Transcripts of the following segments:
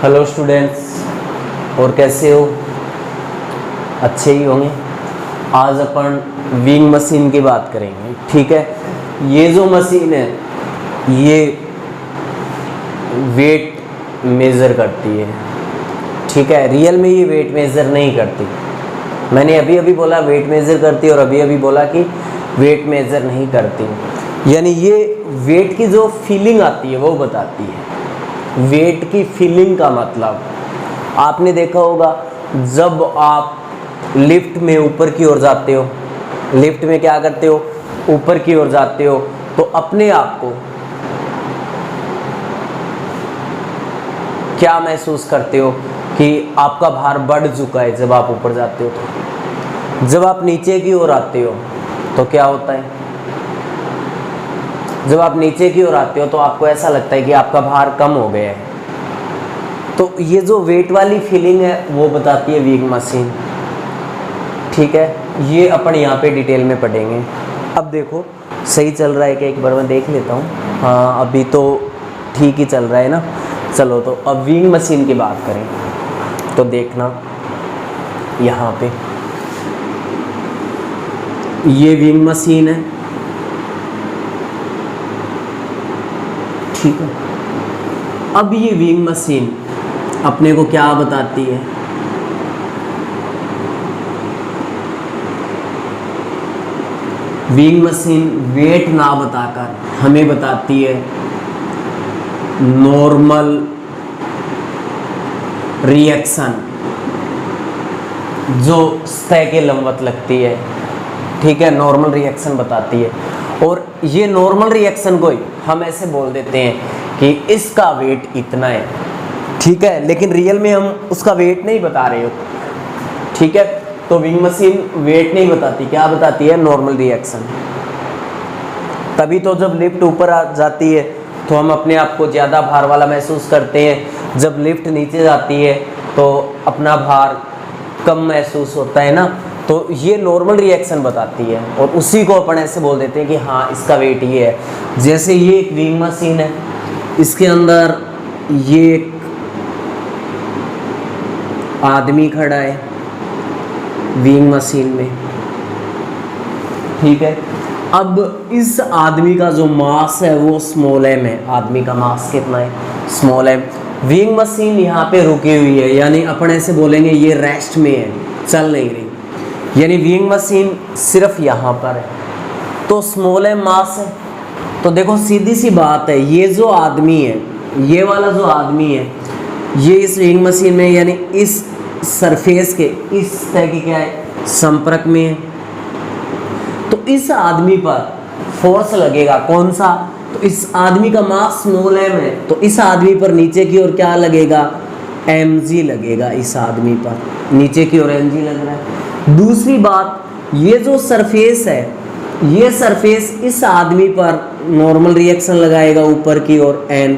Hello students, और कैसे हो? अच्छे ही होंगे। आज अपन विंग मशीन की बात करेंगे, ठीक है। ये जो मशीन है ये वेट मेज़र करती है, ठीक है। रियल में ये वेट मेज़र नहीं करती। मैंने अभी अभी बोला वेट मेज़र करती है और अभी अभी बोला कि वेट मेज़र नहीं करती। यानी ये वेट की जो फीलिंग आती है वो बताती है। वेट की फीलिंग का मतलब आपने देखा होगा, जब आप लिफ्ट में ऊपर की ओर जाते हो, लिफ्ट में क्या करते हो, ऊपर की ओर जाते हो, तो अपने आप को क्या महसूस करते हो कि आपका भार बढ़ चुका है जब आप ऊपर जाते हो। तो जब आप नीचे की ओर आते हो तो क्या होता है, जब आप नीचे की ओर आते हो तो आपको ऐसा लगता है कि आपका भार कम हो गया है। तो ये जो वेट वाली फीलिंग है वो बताती है विंग मशीन, ठीक है। ये अपन यहाँ पे डिटेल में पढ़ेंगे। अब देखो सही चल रहा है कि एक बार मैं देख लेता हूँ। हाँ, अभी तो ठीक ही चल रहा है ना। चलो तो अब विंग मशीन की बात करें तो देखना, यहाँ पे ये विंग मशीन है, ठीक है। अब ये विंग मशीन अपने को क्या बताती है, विंग मशीन वेट ना बताकर हमें बताती है नॉर्मल रिएक्शन जो सतह के लंबवत लगती है, ठीक है। नॉर्मल रिएक्शन बताती है। और ये नॉर्मल रिएक्शन को ही हम ऐसे बोल देते हैं कि इसका वेट इतना है, ठीक है। लेकिन रियल में हम उसका वेट नहीं बता रहे हो, ठीक है। तो विंग मशीन वेट नहीं बताती, क्या बताती है, नॉर्मल रिएक्शन। तभी तो जब लिफ्ट ऊपर आ जाती है तो हम अपने आप को ज़्यादा भार वाला महसूस करते हैं, जब लिफ्ट नीचे जाती है तो अपना भार कम महसूस होता है ना। तो ये नॉर्मल रिएक्शन बताती है और उसी को अपन ऐसे बोल देते हैं कि हाँ इसका वेट ये है। जैसे ये एक विंग मशीन है, इसके अंदर ये एक आदमी खड़ा है विंग मशीन में, ठीक है। अब इस आदमी का जो मास है वो स्मॉल एम है। आदमी का मास कितना है, स्मॉल एम। विंग मशीन यहाँ पे रुकी हुई है, यानी अपन ऐसे बोलेंगे ये रेस्ट में है, चल नहीं रही। यानी विंग मशीन सिर्फ यहाँ पर है, तो स्मॉल एम मास है। तो देखो सीधी सी बात है, ये जो आदमी है, ये वाला जो आदमी है, ये इस विंग मशीन में यानी इस सरफेस के इस तरह की क्या है, संपर्क में है। तो इस आदमी पर फोर्स लगेगा, कौन सा, तो इस आदमी का मास स्मॉल एम है, तो इस आदमी पर नीचे की ओर क्या लगेगा, mg लगेगा। इस आदमी पर नीचे की ओर mg लग रहा है। दूसरी बात, ये जो सरफेस है, ये सरफेस इस आदमी पर नॉर्मल रिएक्शन लगाएगा ऊपर की ओर n,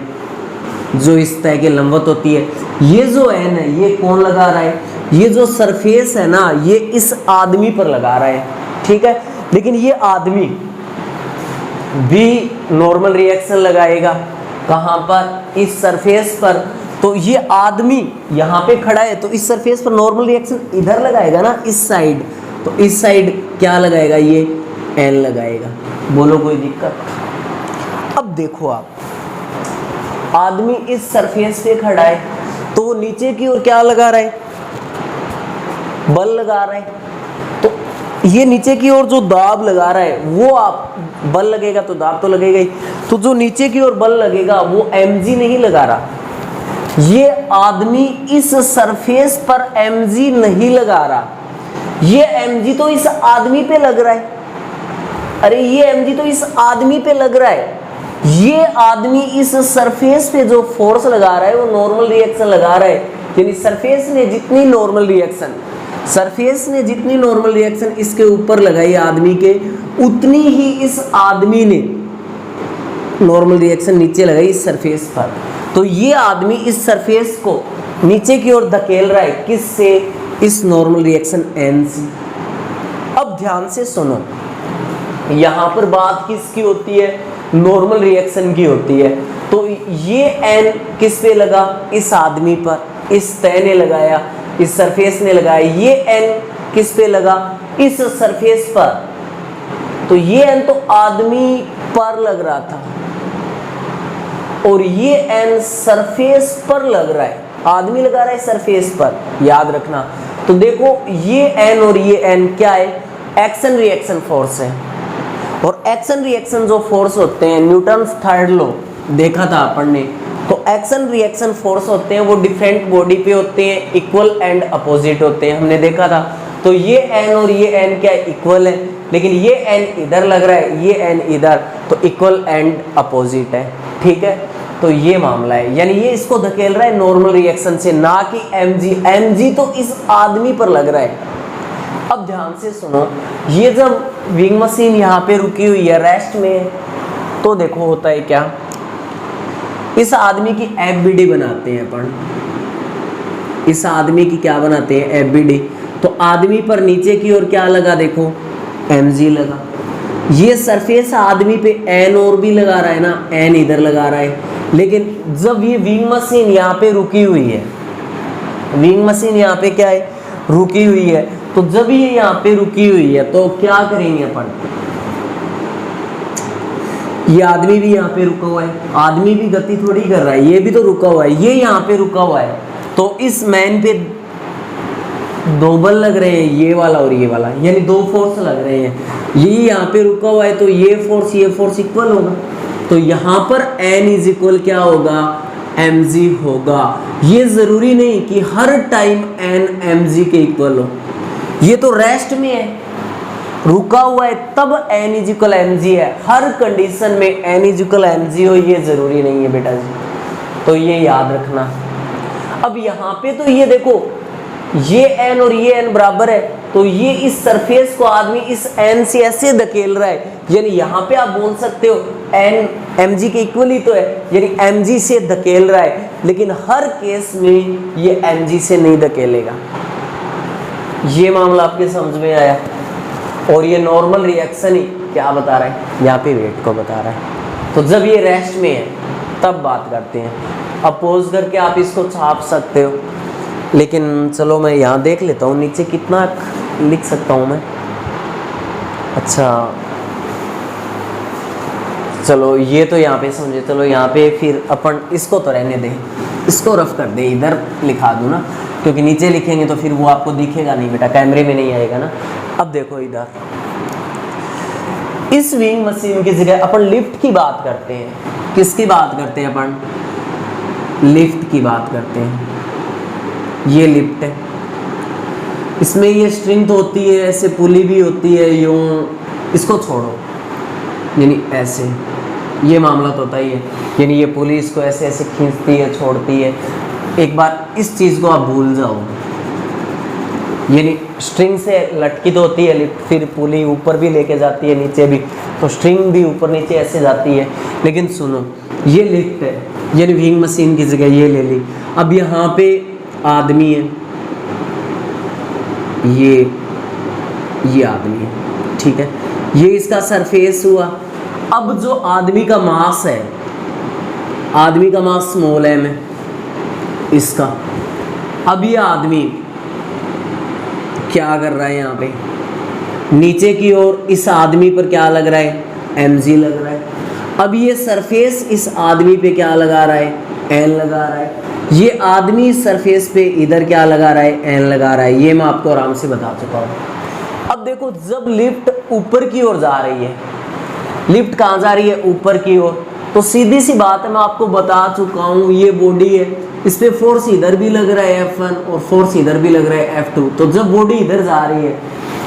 जो इस तरह के लंबवत होती है। ये जो n है ये कौन लगा रहा है, ये जो सरफेस है ना ये इस आदमी पर लगा रहा है, ठीक है। लेकिन ये आदमी भी नॉर्मल रिएक्शन लगाएगा, कहाँ पर, इस सरफेस पर। तो ये आदमी यहाँ पे खड़ा है तो इस सरफेस पर नॉर्मल रिएक्शन इधर लगाएगा ना, इस साइड। तो इस साइड क्या लगाएगा, ये n लगाएगा। बोलो कोई दिक्कत? अब देखो आप, आदमी इस सरफेस पे खड़ा है तो वो नीचे की ओर क्या लगा रहा है, बल लगा रहा है। तो ये नीचे की ओर जो दाब लगा रहा है वो आप बल लगेगा तो दाब तो लगेगा ही। तो जो नीचे की ओर बल लगेगा वो mg नहीं लगा रहा, ये आदमी इस सरफेस पर mg नहीं लगा रहा, ये mg तो इस आदमी पे लग रहा है। अरे ये mg तो इस आदमी पे लग रहा है। ये आदमी इस सरफेस पे जो फोर्स लगा रहा है वो नॉर्मल रिएक्शन लगा रहा है। यानी सरफेस ने जितनी नॉर्मल रिएक्शन इसके ऊपर लगाई आदमी के, उतनी ही इस आदमी ने नॉर्मल रिएक्शन नीचे लगाई इस सरफेस पर। तो ये आदमी इस सरफेस को नीचे की ओर धकेल रहा है, किससे, इस नॉर्मल रिएक्शन n से। अब ध्यान से सुनो, यहाँ पर बात किसकी होती है, नॉर्मल रिएक्शन की होती है। तो ये एन किस पे लगा, इस आदमी पर, इस तय ने लगाया, इस सरफेस ने लगाया। ये एन किस पे लगा, इस सरफेस पर। तो ये एन तो आदमी पर लग रहा था और ये एन सरफेस पर लग रहा है, आदमी लगा रहा है सरफेस पर, याद रखना। तो देखो ये एन और ये एन क्या है, एक्शन रिएक्शन फोर्स है। और एक्शन रिएक्शन जो फोर्स होते हैं, न्यूटन थर्ड लॉ देखा था अपन ने, तो एक्शन रिएक्शन फोर्स होते हैं वो डिफरेंट बॉडी पे होते हैं, इक्वल एंड अपोजिट होते हैं, हमने देखा था। तो ये एन और ये एन क्या इक्वल है, लेकिन ये एन इधर लग रहा है, ये एन इधर, तो इक्वल एंड अपोजिट है, ठीक है। तो ये मामला है, यानी ये इसको धकेल रहा है नॉर्मल रिएक्शन से, ना कि mg तो इस आदमी पर लग रहा है। अब ध्यान से सुनो, ये जब विंग मशीन यहाँ पे रुकी हुई है रेस्ट में, तो देखो होता है क्या, इस आदमी की FBD बनाते हैं अपन, इस आदमी की क्या बनाते हैं, FBD। तो आदमी पर नीचे की ओर क्या लगा, देखो mg लगा। ये सरफेस आदमी पे n और भी लगा रहा है ना, n इधर लगा रहा है। लेकिन जब ये विंग मशीन यहाँ पे रुकी हुई है, विंग मशीन यहाँ पे क्या है, रुकी हुई है, तो जब ये यहाँ पे रुकी हुई है तो क्या करेंगे अपन, ये आदमी भी यहाँ पे रुका हुआ है, आदमी भी गति थोड़ी कर रहा है, ये भी तो रुका हुआ है, ये यहाँ पे रुका हुआ है। तो इस मैन पे दो बल लग रहे हैं, ये वाला और ये वाला, यानी दो फोर्स लग रहे हैं। ये यहाँ पे रुका हुआ है तो ये फोर्स इक्वल होगा। तो यहाँ पर n इज इक्वल क्या होगा, mg होगा। ये जरूरी नहीं कि हर टाइम n mg के इक्वल हो, ये तो रेस्ट में है, रुका हुआ है, तब n इज इक्वल mg है। हर कंडीशन में n इज इक्वल mg हो, ये जरूरी नहीं है बेटा जी, तो ये याद रखना। अब यहाँ पे तो ये देखो, ये n और ये n बराबर है, तो ये इस सरफेस को आदमी इस n से ऐसे धकेल रहा है, यानी यहाँ पे आप बोल सकते हो n mg के इक्वल ही तो है, यानी mg से धकेल रहा है। लेकिन हर केस में ये mg से नहीं धकेलेगा। ये मामला आपके समझ में आया। और ये नॉर्मल रिएक्शन ही क्या बता रहा है, यहाँ पे वेट को बता रहा है। तो जब ये रेस्ट में है तब बात करते हैं। अपोज करके आप इसको छाप सकते हो, लेकिन चलो मैं यहाँ देख लेता हूँ नीचे कितना लिख सकता हूँ मैं। अच्छा चलो ये तो यहाँ पे समझे, चलो यहाँ पे फिर अपन इसको तो रहने दें, इसको रफ कर दे, इधर लिखा दूँ ना, क्योंकि नीचे लिखेंगे तो फिर वो आपको दिखेगा नहीं बेटा, कैमरे में नहीं आएगा ना। अब देखो इधर इस विंग मशीन की जगह अपन लिफ्ट की बात करते हैं। किसकी बात करते हैं अपन, लिफ्ट की बात करते हैं। ये लिफ्ट है, इसमें ये स्ट्रिंग तो होती है, ऐसे पुली भी होती है, यूं इसको छोड़ो, यानी ऐसे, ये मामला तो होता ही है, यानी ये पुली इसको ऐसे ऐसे खींचती है, छोड़ती है। एक बार इस चीज़ को आप भूल जाओ, यानी स्ट्रिंग से लटकी तो होती है लिफ्ट, फिर पुली ऊपर भी लेके जाती है, नीचे भी, तो स्ट्रिंग भी ऊपर नीचे ऐसे जाती है। लेकिन सुनो, ये लिफ्ट है, यानी विंग मशीन की जगह ये ले ली। अब यहाँ पे आदमी है, ये आदमी है, ठीक है, ये इसका सरफेस हुआ। अब जो आदमी का मास है, आदमी का मास स्मॉल m है इसका। अब ये आदमी क्या कर रहा है, यहाँ पे नीचे की ओर इस आदमी पर क्या लग रहा है, mg लग रहा है। अब ये सरफेस इस आदमी पे क्या लगा रहा है, n लगा रहा है। ये आदमी सरफेस पे इधर क्या लगा रहा है, n लगा रहा है। ये मैं आपको आराम से बता चुका हूँ। अब देखो जब लिफ्ट ऊपर की ओर जा रही है, लिफ्ट कहाँ जा रही है, ऊपर की ओर, तो सीधी सी बात है, मैं आपको बता चुका हूँ, ये बॉडी है, इस पे फोर्स इधर भी लग रहा है F1 और फोर्स इधर भी लग रहा है F2। तो जब बॉडी इधर जा रही है,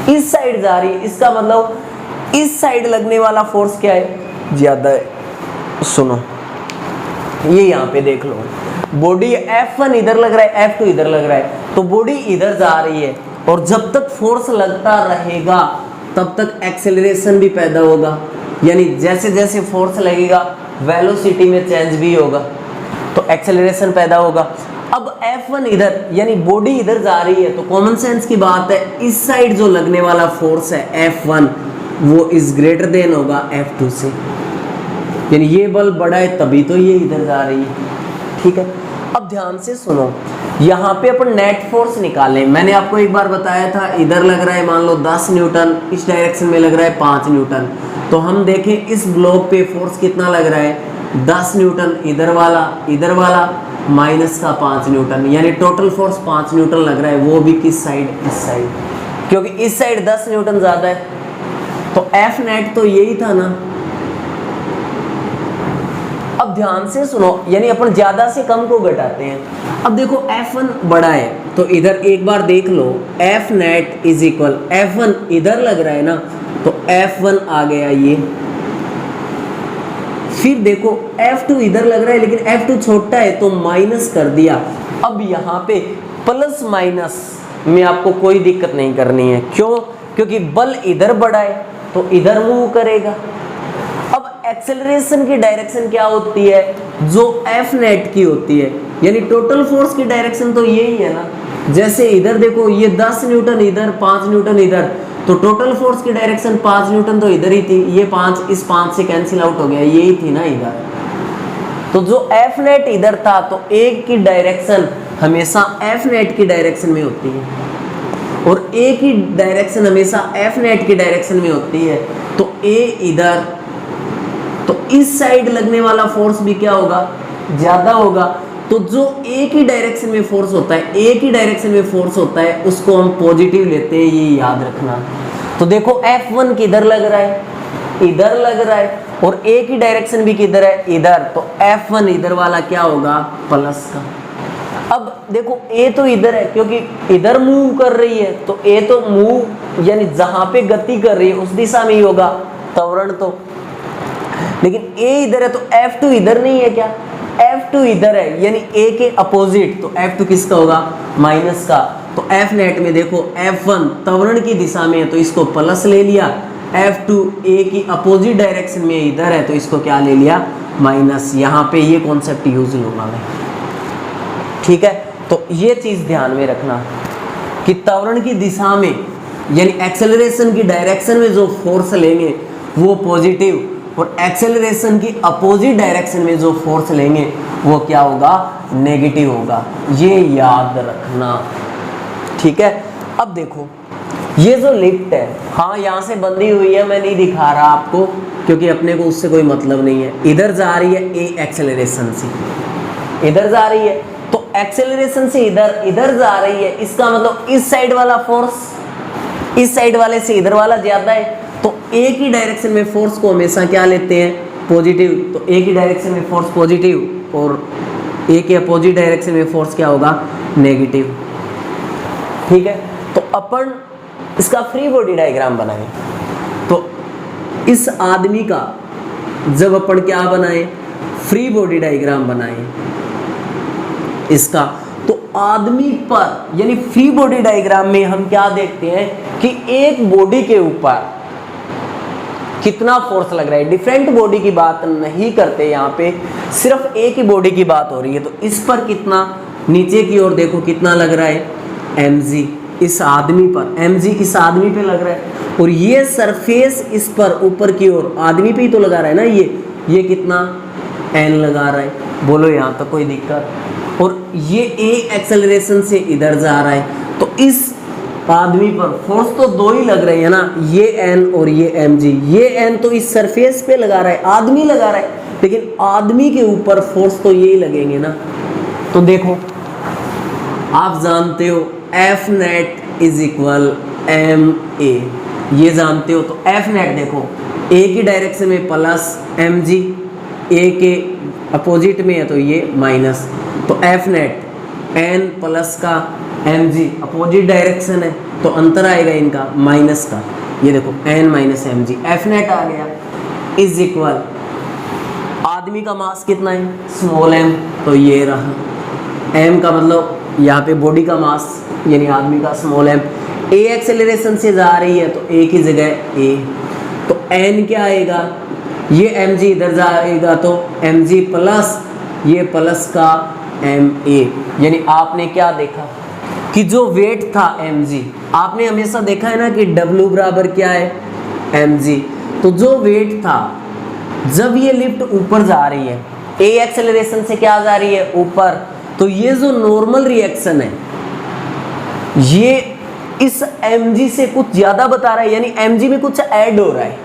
इस साइड जा रही है, इसका मतलब इस साइड लगने वाला फोर्स क्या है, ज्यादा है। सुनो ये यहाँ पे देख लो, बॉडी F1 इधर लग रहा है, F2 इधर लग रहा है, तो बॉडी इधर जा रही है, और जब तक फोर्स लगता रहेगा तब तक एक्सेलरेशन भी पैदा होगा, यानी जैसे जैसे फोर्स लगेगा वेलोसिटी में चेंज भी होगा, तो एक्सेलरेशन पैदा होगा। अब F1 इधर, यानी बॉडी इधर जा रही है, तो कॉमन सेंस की बात है, इस साइड जो लगने वाला फोर्स है F1 वो इज ग्रेटर देन होगा F2 से। यानी ये बल बड़ा है तभी तो ये इधर जा रही है। ठीक है, अब ध्यान से सुनो, यहाँ पे अपन नेट फोर्स निकालें। मैंने आपको एक बार बताया था इधर लग रहा है मान लो 10 न्यूटन, इस डायरेक्शन में लग रहा है 5 न्यूटन। तो हम देखें इस ब्लॉक पे फोर्स कितना लग रहा है, 10 न्यूटन इधर वाला माइनस का 5 न्यूटन, यानी टोटल फोर्स 5 न्यूटन लग रहा है। वो भी किस साइड, इस साइड, क्योंकि इस साइड 10 न्यूटन ज्यादा है। तो एफ नेट तो यही था ना। अब ध्यान से सुनो, यानी अपन ज्यादा से कम को घटाते हैं। अब देखो F1 बड़ा है तो इधर एक बार देख लो, F net is equal, F1 इधर लग रहा है ना तो F1 आ गया ये। फिर देखो F2 इधर लग रहा है लेकिन F2 छोटा है तो माइनस कर दिया। अब यहाँ पे प्लस माइनस में आपको कोई दिक्कत नहीं करनी है। क्यों? क्योंकि बल इधर बड़ा है तो इधर मूव करेगा। अब एक्सेलरेशन की डायरेक्शन क्या होती है, जो F नेट की होती है, यानी टोटल फोर्स की डायरेक्शन तो यही है ना। जैसे इधर देखो ये 10 न्यूटन इधर, 5 न्यूटन इधर, तो टोटल फोर्स की डायरेक्शन 5 न्यूटन तो इधर ही थी। ये 5 इस 5 से कैंसिल आउट हो गया, यही थी ना इधर। तो जो F नेट इधर था तो A की डायरेक्शन हमेशा F नेट की डायरेक्शन में होती है और A की डायरेक्शन हमेशा F नेट की डायरेक्शन में होती है। तो A इधर, तो इस साइड लगने वाला फोर्स भी क्या होगा, ज्यादा होगा। तो जो A की डायरेक्शन में फोर्स होता है, A की डायरेक्शन में फोर्स होता है, उसको हम पॉजिटिव लेते हैं, ये याद रखना। तो देखो F1 किधर लग रहा है, इधर लग रहा है, और A की डायरेक्शन भी किधर है, इधर। तो F1 इधर वाला क्या होगा, प्लस का। अब देखो A तो इधर है क्योंकि इधर मूव कर रही है, तो A तो मूव यानी जहां पे गति कर रही है उस दिशा में ही होगा त्वरण तो। लेकिन A इधर है तो F2 इधर नहीं है क्या, F2 इधर है यानी A के अपोजिट, तो F2 किसका होगा, माइनस का। तो F नेट में देखो F1 त्वरण की दिशा में है तो इसको प्लस ले लिया, F2 A की अपोजिट डायरेक्शन में इधर है तो इसको क्या ले लिया, माइनस। यहाँ पे ये कॉन्सेप्ट यूज लूंगा मैं। ठीक है, तो ये चीज ध्यान में रखना कि त्वरण की दिशा में यानी एक्सेलरेशन की डायरेक्शन में जो फोर्स लेंगे वो पॉजिटिव, और एक्सेलरेशन की अपोजिट डायरेक्शन में जो फोर्स लेंगे वो क्या होगा, नेगेटिव होगा। ये याद रखना। ठीक है, अब देखो ये जो लिफ्ट है, हाँ यहाँ से बंधी हुई है, मैं नहीं दिखा रहा आपको क्योंकि अपने को उससे कोई मतलब नहीं है। इधर जा रही है ए एक्सेलरेशन से, इधर जा रही है, तो एक्सेलरेशन से इधर, इधर जा रही है, इसका मतलब इस साइड वाला फोर्स इस साइड वाले से इधर वाला ज्यादा है। तो A की डायरेक्शन में फोर्स को हमेशा क्या लेते हैं, पॉजिटिव। तो A की डायरेक्शन में फोर्स पॉजिटिव और A के अपोजिट डायरेक्शन में फोर्स क्या होगा, नेगेटिव। ठीक है, तो अपन इसका फ्री बॉडी डायग्राम बनाएं। तो इस आदमी का जब अपन क्या बनाएं, फ्री बॉडी डायग्राम बनाएं इसका, तो आदमी पर यानी फ्री बॉडी डायग्राम में हम क्या देखते हैं कि एक बॉडी के ऊपर कितना फोर्स लग रहा है। डिफरेंट बॉडी की बात नहीं करते, यहाँ पे सिर्फ एक ही बॉडी की बात हो रही है। तो इस पर कितना, नीचे की ओर देखो कितना लग रहा है, mg इस आदमी पर, mg इस आदमी पे लग रहा है, और ये सरफेस इस पर ऊपर की ओर आदमी पे ही तो लगा रहा है ना, ये कितना n लगा रहा है। बोलो यहाँ तक कोई दिक्कत। और ये a एक्सेलरेशन से इधर जा रहा है, तो इस आदमी पर फोर्स तो दो ही लग रहे हैं ना, ये n और ये mg। ये n तो इस सरफेस पे लगा रहा है, आदमी लगा रहा है, लेकिन आदमी के ऊपर फोर्स तो यही लगेंगे ना। तो देखो आप जानते हो F net is equal ma, ये जानते हो। तो F नेट देखो A की डायरेक्शन में प्लस mg, A के अपोजिट में है तो ये माइनस। तो F नेट n प्लस का mg, अपोजिट डायरेक्शन है तो अंतर आएगा इनका माइनस का। ये देखो n minus mg, F net आ गया इज इक्वल, आदमी का मास कितना है, स्मॉल m, तो ये रहा m का मतलब यहाँ पे बॉडी का मास यानी आदमी का स्मॉल m। a एक्सेलरेशन से जा रही है तो a की जगह a, तो n क्या आएगा, ये mg इधर जाएगा तो mg प्लस ये प्लस का ma। यानी आपने क्या देखा कि जो वेट था mg, आपने हमेशा देखा है ना कि w बराबर क्या है mg। तो जो वेट था जब ये लिफ्ट ऊपर जा रही है, ए एक्सेलरेशन से क्या जा रही है, ऊपर, तो ये जो नॉर्मल रिएक्शन है ये इस mg से कुछ ज्यादा बता रहा है, यानी mg में कुछ ऐड हो रहा है,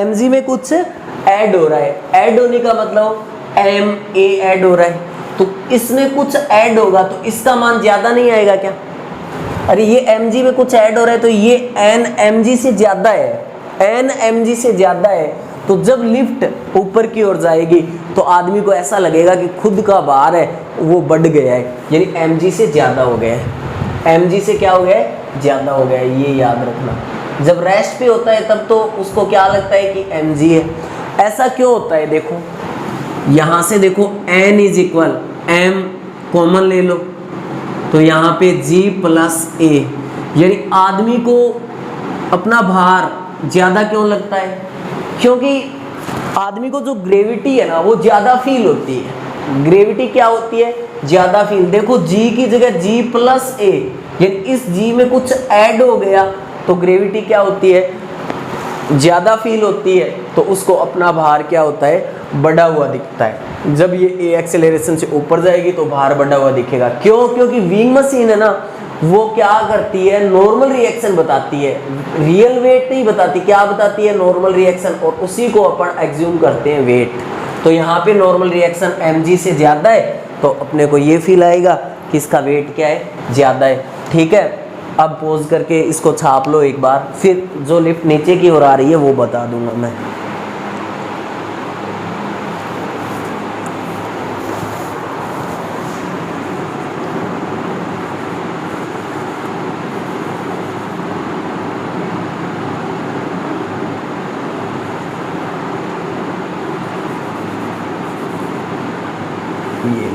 mg में कुछ ऐड हो रहा है। ऐड होने का मतलब ma ऐड हो रहा है, तो इसमें कुछ ऐड होगा तो इसका मान ज्यादा नहीं आएगा क्या? अरे ये mg में कुछ ऐड हो रहा है तो ये n mg से ज्यादा है, n mg से ज्यादा है। तो जब लिफ्ट ऊपर की ओर जाएगी तो आदमी को ऐसा लगेगा कि खुद का भार है वो बढ़ गया है, यानी mg से ज्यादा हो गया है। mg से क्या हो गया है, ज्यादा हो गया है, ये याद रखना। जब रेस्ट पे होता है तब तो उसको क्या लगता है कि mg है। ऐसा क्यों होता है, देखो यहां से देखो n is equal m common ले लो तो यहाँ पे g प्लस a, यानी आदमी को अपना भार ज्यादा क्यों लगता है? क्योंकि आदमी को जो ग्रेविटी है ना वो ज्यादा फील होती है। ग्रेविटी क्या होती है, ज्यादा फील। देखो g की जगह g प्लस a, यानी इस g में कुछ ऐड हो गया तो ग्रेविटी क्या होती है, ज्यादा फील होती है, तो उसको अपना भार क्या होता है, बढ़ा हुआ दिखता है। जब ये ए एक्सेलरेशन से ऊपर जाएगी तो भार बढ़ा हुआ दिखेगा। क्यों? क्योंकि विंग मशीन है ना वो क्या करती है, नॉर्मल रिएक्शन बताती है, रियल वेट नहीं बताती। क्या बताती है, नॉर्मल रिएक्शन, और उसी को अपन एग्ज्यूम करते हैं वेट। तो यहाँ पे नॉर्मल रिएक्शन mg से ज्यादा है तो अपने को ये फील आएगा कि इसका वेट क्या है, ज्यादा है। ठीक है, अब पोज करके इसको छाप लो एक बार, फिर जो लिफ्ट नीचे की ओर आ रही है वो बता दूंगा मैं। ये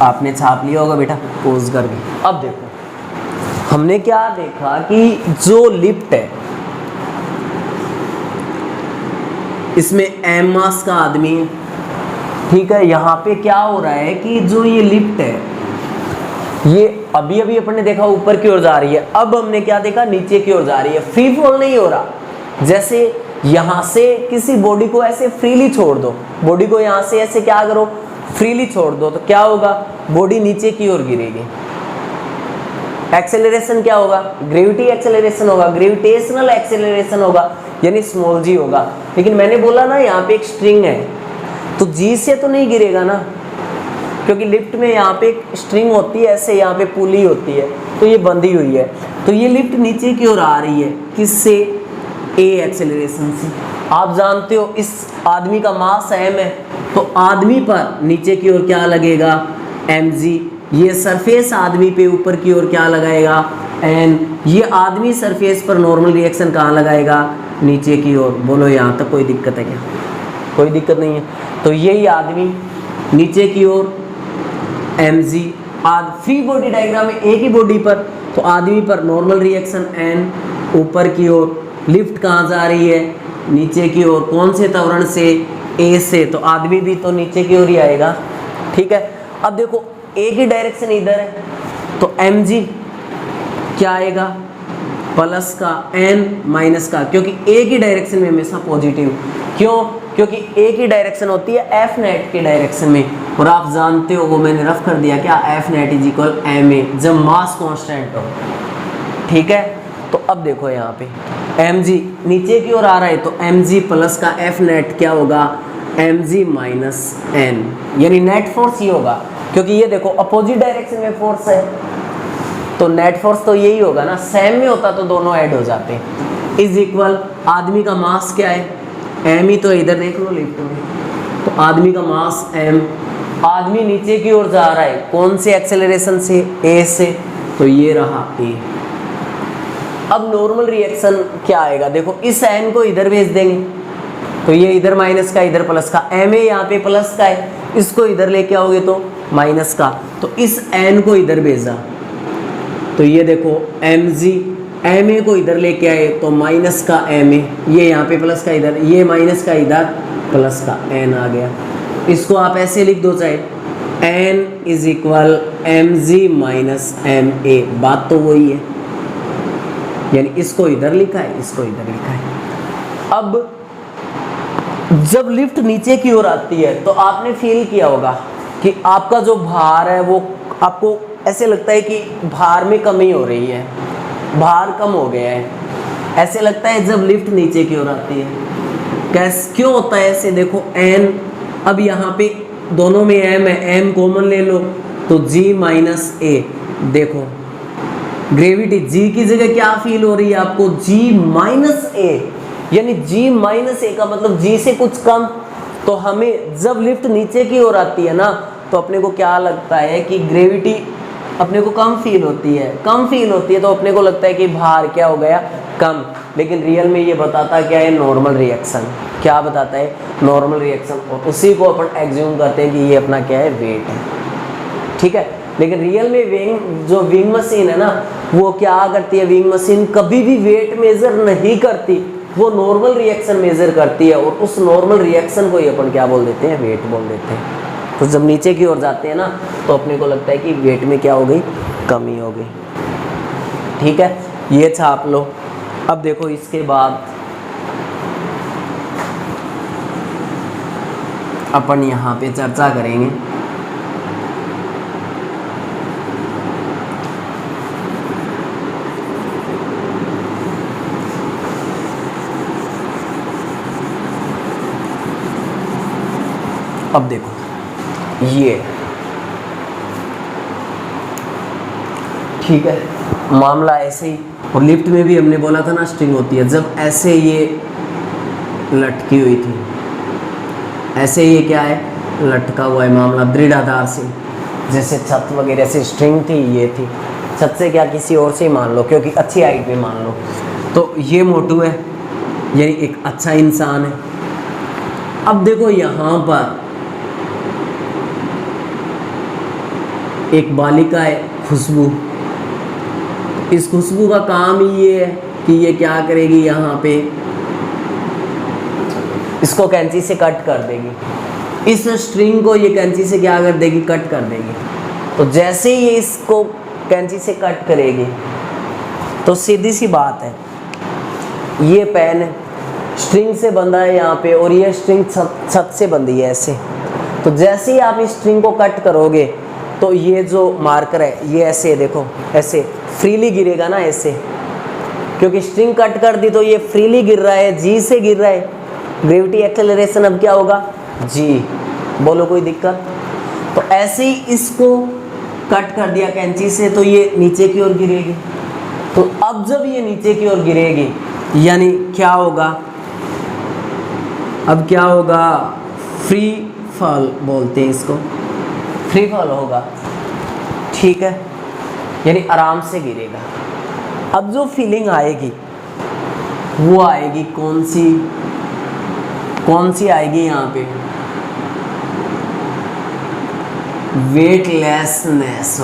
आपने छाप लिया होगा बेटा पोज करके। अब देखो हमने क्या देखा कि जो लिफ्ट है इसमें m मास का आदमी है। ठीक है, यहाँ पे क्या हो रहा है कि जो ये लिफ्ट है ये अभी अभी अपन ने देखा ऊपर की ओर जा रही है, अब हमने क्या देखा, नीचे की ओर जा रही है। फ्री फॉल नहीं हो रहा। जैसे यहां से किसी बॉडी को ऐसे फ्रीली छोड़ दो, बॉडी को यहां से ऐसे क्या करो, फ्रीली छोड़ दो, तो क्या होगा, बॉडी नीचे की ओर गिरेगी। एक्सेलरेशन क्या होगा, ग्रेविटी एक्सेलरेशन होगा, ग्रेविटेशनल एक्सेलरेशन होगा, यानी स्मॉल जी होगा। लेकिन मैंने बोला ना यहाँ पे एक स्ट्रिंग है तो जी से तो नहीं गिरेगा ना, क्योंकि लिफ्ट में यहाँ पे एक स्ट्रिंग होती है, ऐसे यहाँ पे पुली होती है तो ये बंधी हुई है। तो ये लिफ्ट नीचे की ओर आ रही है, किससे, ए एक्सेलरेशन से। आप जानते हो इस आदमी का मास m है तो आदमी पर नीचे की ओर क्या लगेगा, mg। ये सरफेस आदमी पे ऊपर की ओर क्या लगाएगा, n। ये आदमी सरफेस पर नॉर्मल रिएक्शन कहाँ लगाएगा, नीचे की ओर। बोलो यहाँ तक कोई दिक्कत है क्या? कोई दिक्कत नहीं है। तो यही आदमी नीचे की ओर mg, फ्री बॉडी डायग्राम में एक ही बॉडी पर, तो आदमी पर नॉर्मल रिएक्शन n, ऊपर की ओर लिफ्ट कहाँ जा रही है, नीचे की ओर। कौन से त्वरण से, ए से, तो आदमी भी तो नीचे की ओर ही आएगा। ठीक है, अब देखो ए की डायरेक्शन इधर है तो mg क्या आएगा, प्लस का n माइनस का, क्योंकि ए की डायरेक्शन में हमेशा पॉजिटिव। क्यों? क्योंकि ए की डायरेक्शन होती है एफ नेट की डायरेक्शन में, और आप जानते हो वो मैंने रफ कर दिया क्या, F net is equal m a, जब मास कांस्टेंट हो। ठीक है, तो अब देखो यहाँ पे mg नीचे की ओर आ रहा है तो mg प्लस का एफ नेट क्या होगा, mg माइनस n, यानी नेट फोर्स ये होगा। क्योंकि ये देखो अपोजिट डायरेक्शन में फोर्स है तो नेट फोर्स तो यही होगा ना, सेम में होता तो दोनों ऐड हो जाते। इज इक्वल आदमी का मास क्या है, m ही तो इधर देख लो लिफ्ट में, तो आदमी का मास m। आदमी नीचे की ओर जा रहा है कौन से एक्सेलरेशन से, a से, तो ये रहा a। अब नॉर्मल रिएक्शन क्या आएगा, देखो इस n को इधर भेज देंगे तो ये इधर माइनस का, इधर प्लस का, m a यहाँ पे प्लस का है, इसको इधर लेके आओगे तो माइनस का, तो इस n को इधर भेजा तो ये देखो mg, ma को इधर लेके आए तो माइनस का ma, ये यहाँ पे प्लस का इधर, ये माइनस का इधर, प्लस का n आ गया। इसको आप ऐसे लिख दो चाहे n is equal mg minus ma, बात तो वही है। यानी इसको इधर लिखा है, इसको इधर लिखा है। अब जब लिफ्ट नीचे की ओर आती है तो आपने फील किया होगा कि आपका जो भार है वो आपको ऐसे लगता है कि भार में कमी हो रही है, भार कम हो गया है, ऐसे लगता है जब लिफ्ट नीचे की ओर आती है। क्यों होता है ऐसे? देखो n, अब यहाँ पे दोनों में m है, m कॉमन ले लो तो g माइनस a। देखो ग्रेविटी g की जगह क्या फील हो रही है आपको? g माइनस a, यानी g माइनस a का मतलब g से कुछ कम। तो हमें जब लिफ्ट नीचे की ओर आती है ना तो अपने को क्या लगता है कि ग्रेविटी अपने को कम फील होती है, कम फील होती है तो अपने को लगता है कि भार क्या हो गया? कम। लेकिन रियल में ये बताता क्या है? Normal reaction. क्या बताता है? Normal reaction. और उसी को अपन एग्ज्यूम करते हैं कि ये अपना क्या है? वेट है, ठीक है। लेकिन रियल में जो विंग मशीन है ना वो क्या करती है? विंग मशीन कभी भी वेट मेजर नहीं करती, वो नॉर्मल रिएक्शन मेजर करती है और उस नॉर्मल रिएक्शन को ही अपन क्या बोल देते हैं? वेट बोल देते हैं। तो जब नीचे की ओर जाते हैं ना तो अपने को लगता है कि वेट में क्या हो गई? कमी हो गई, ठीक है। ये छाप लो। अब देखो इसके बाद अपन यहाँ पे चर्चा करेंगे अब देखो ये, ठीक है, मामला ऐसे ही। और लिफ्ट में भी हमने बोला था ना स्ट्रिंग होती है, जब ऐसे ये लटकी हुई थी, ऐसे ये क्या है? लटका हुआ है मामला दृढ़ आधार से, जैसे छत वगैरह से स्ट्रिंग थी, ये थी। छत से क्या किसी और से ही मान लो, क्योंकि अच्छी हाइट में मान लो। तो ये मोटू है, यानी एक अच्छा इंसान है। अब देखो यहाँ पर एक बालिका है, खुशबू। इस खुशबू का काम ही ये है कि ये क्या करेगी? यहाँ पे इसको कैंची से कट कर देगी। इस स्ट्रिंग को ये कैंची से क्या कर देगी? कट कर देगी। तो जैसे ही ये इसको कैंची से कट करेगी तो सीधी सी बात है, ये पेन है, स्ट्रिंग से बंधा है यहाँ पे और ये स्ट्रिंग छत से बंधी है ऐसे। तो जैसे ही आप इस स्ट्रिंग को कट करोगे तो ये जो मार्कर है ये ऐसे, देखो ऐसे फ्रीली गिरेगा ना, ऐसे, क्योंकि स्ट्रिंग कट कर दी तो ये फ्रीली गिर रहा है, जी से गिर रहा है। ग्रेविटी एक्सेलरेशन अब क्या होगा? जी। बोलो कोई दिक्कत? तो ऐसे ही इसको कट कर दिया कैंची से तो ये नीचे की ओर गिरेगी। तो अब जब ये नीचे की ओर गिरेगी यानी क्या होगा? अब क्या होगा? फ्री फॉल बोलते हैं इसको, फ्री फॉल होगा, ठीक है, यानी आराम से गिरेगा। अब जो फीलिंग आएगी वो आएगी कौन सी आएगी? यहाँ पे वेटलेसनेस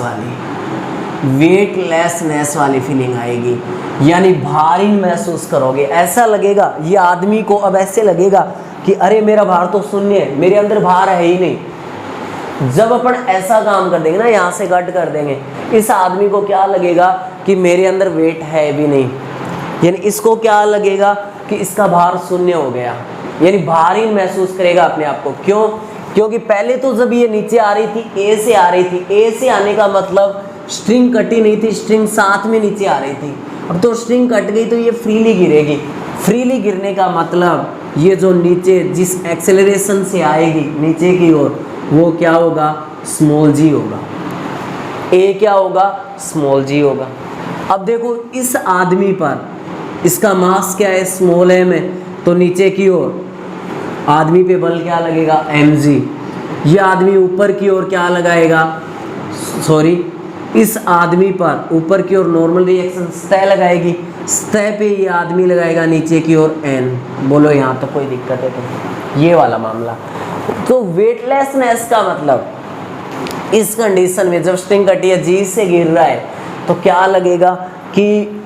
वाली फीलिंग आएगी, यानी भारी महसूस करोगे। ऐसा लगेगा ये आदमी को, अब ऐसे लगेगा कि अरे मेरा भार तो शून्य है, मेरे अंदर भार है ही नहीं। जब अपन ऐसा काम कर देंगे ना, यहाँ से कट कर देंगे, इस आदमी को क्या लगेगा कि मेरे अंदर वेट है भी नहीं, यानी इसको क्या लगेगा कि इसका भार शून्य हो गया, यानी भारी महसूस करेगा अपने आप को। क्यों? क्योंकि पहले तो जब ये नीचे आ रही थी, ए से आ रही थी, ए से आने का मतलब स्ट्रिंग कटी नहीं थी, स्ट्रिंग साथ में नीचे आ रही थी। अब तो स्ट्रिंग कट गई तो ये फ्रीली गिरेगी। फ्रीली गिरने का मतलब ये जो नीचे जिस एक्सेलरेशन से आएगी नीचे की ओर वो क्या होगा? स्मॉल जी होगा। ए क्या होगा? स्मॉल जी होगा। अब देखो इस आदमी पर इसका मास क्या है? स्मॉल एम है, तो नीचे की ओर आदमी पे बल क्या लगेगा? mg। ये आदमी ऊपर की ओर क्या लगाएगा? इस आदमी पर ऊपर की ओर नॉर्मल रिएक्शन सतह लगाएगी, सतह पे ये आदमी लगाएगा नीचे की ओर n। बोलो यहाँ तो कोई दिक्कत है? तो ये वाला मामला। तो वेटलेसनेस का मतलब इस कंडीशन में जब स्ट्रिंग कटी है, जी से गिर रहा है, तो क्या लगेगा कि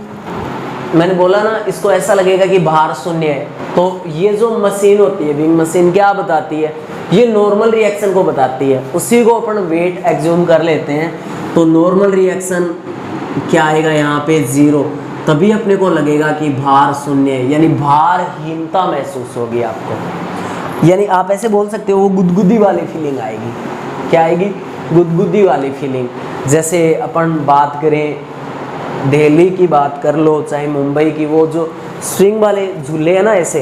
मैंने बोला ना, इसको ऐसा लगेगा कि भार शून्य है। तो ये जो मशीन होती है, विंग मशीन, क्या बताती है? ये नॉर्मल रिएक्शन को बताती है, उसी को अपन वेट एग्ज्यूम कर लेते हैं। तो नॉर्मल रिएक्शन क्या आएगा यहाँ पे? 0। तभी अपने को लगेगा कि भार शून्य है, यानी भारहीनता महसूस होगी आपको। यानी आप ऐसे बोल सकते हो वो गुदगुदी वाली फीलिंग आएगी। क्या आएगी? गुदगुदी वाली फीलिंग। जैसे अपन बात करें दिल्ली की बात कर लो, चाहे मुंबई की, वो जो स्विंग वाले झूले हैं ना ऐसे,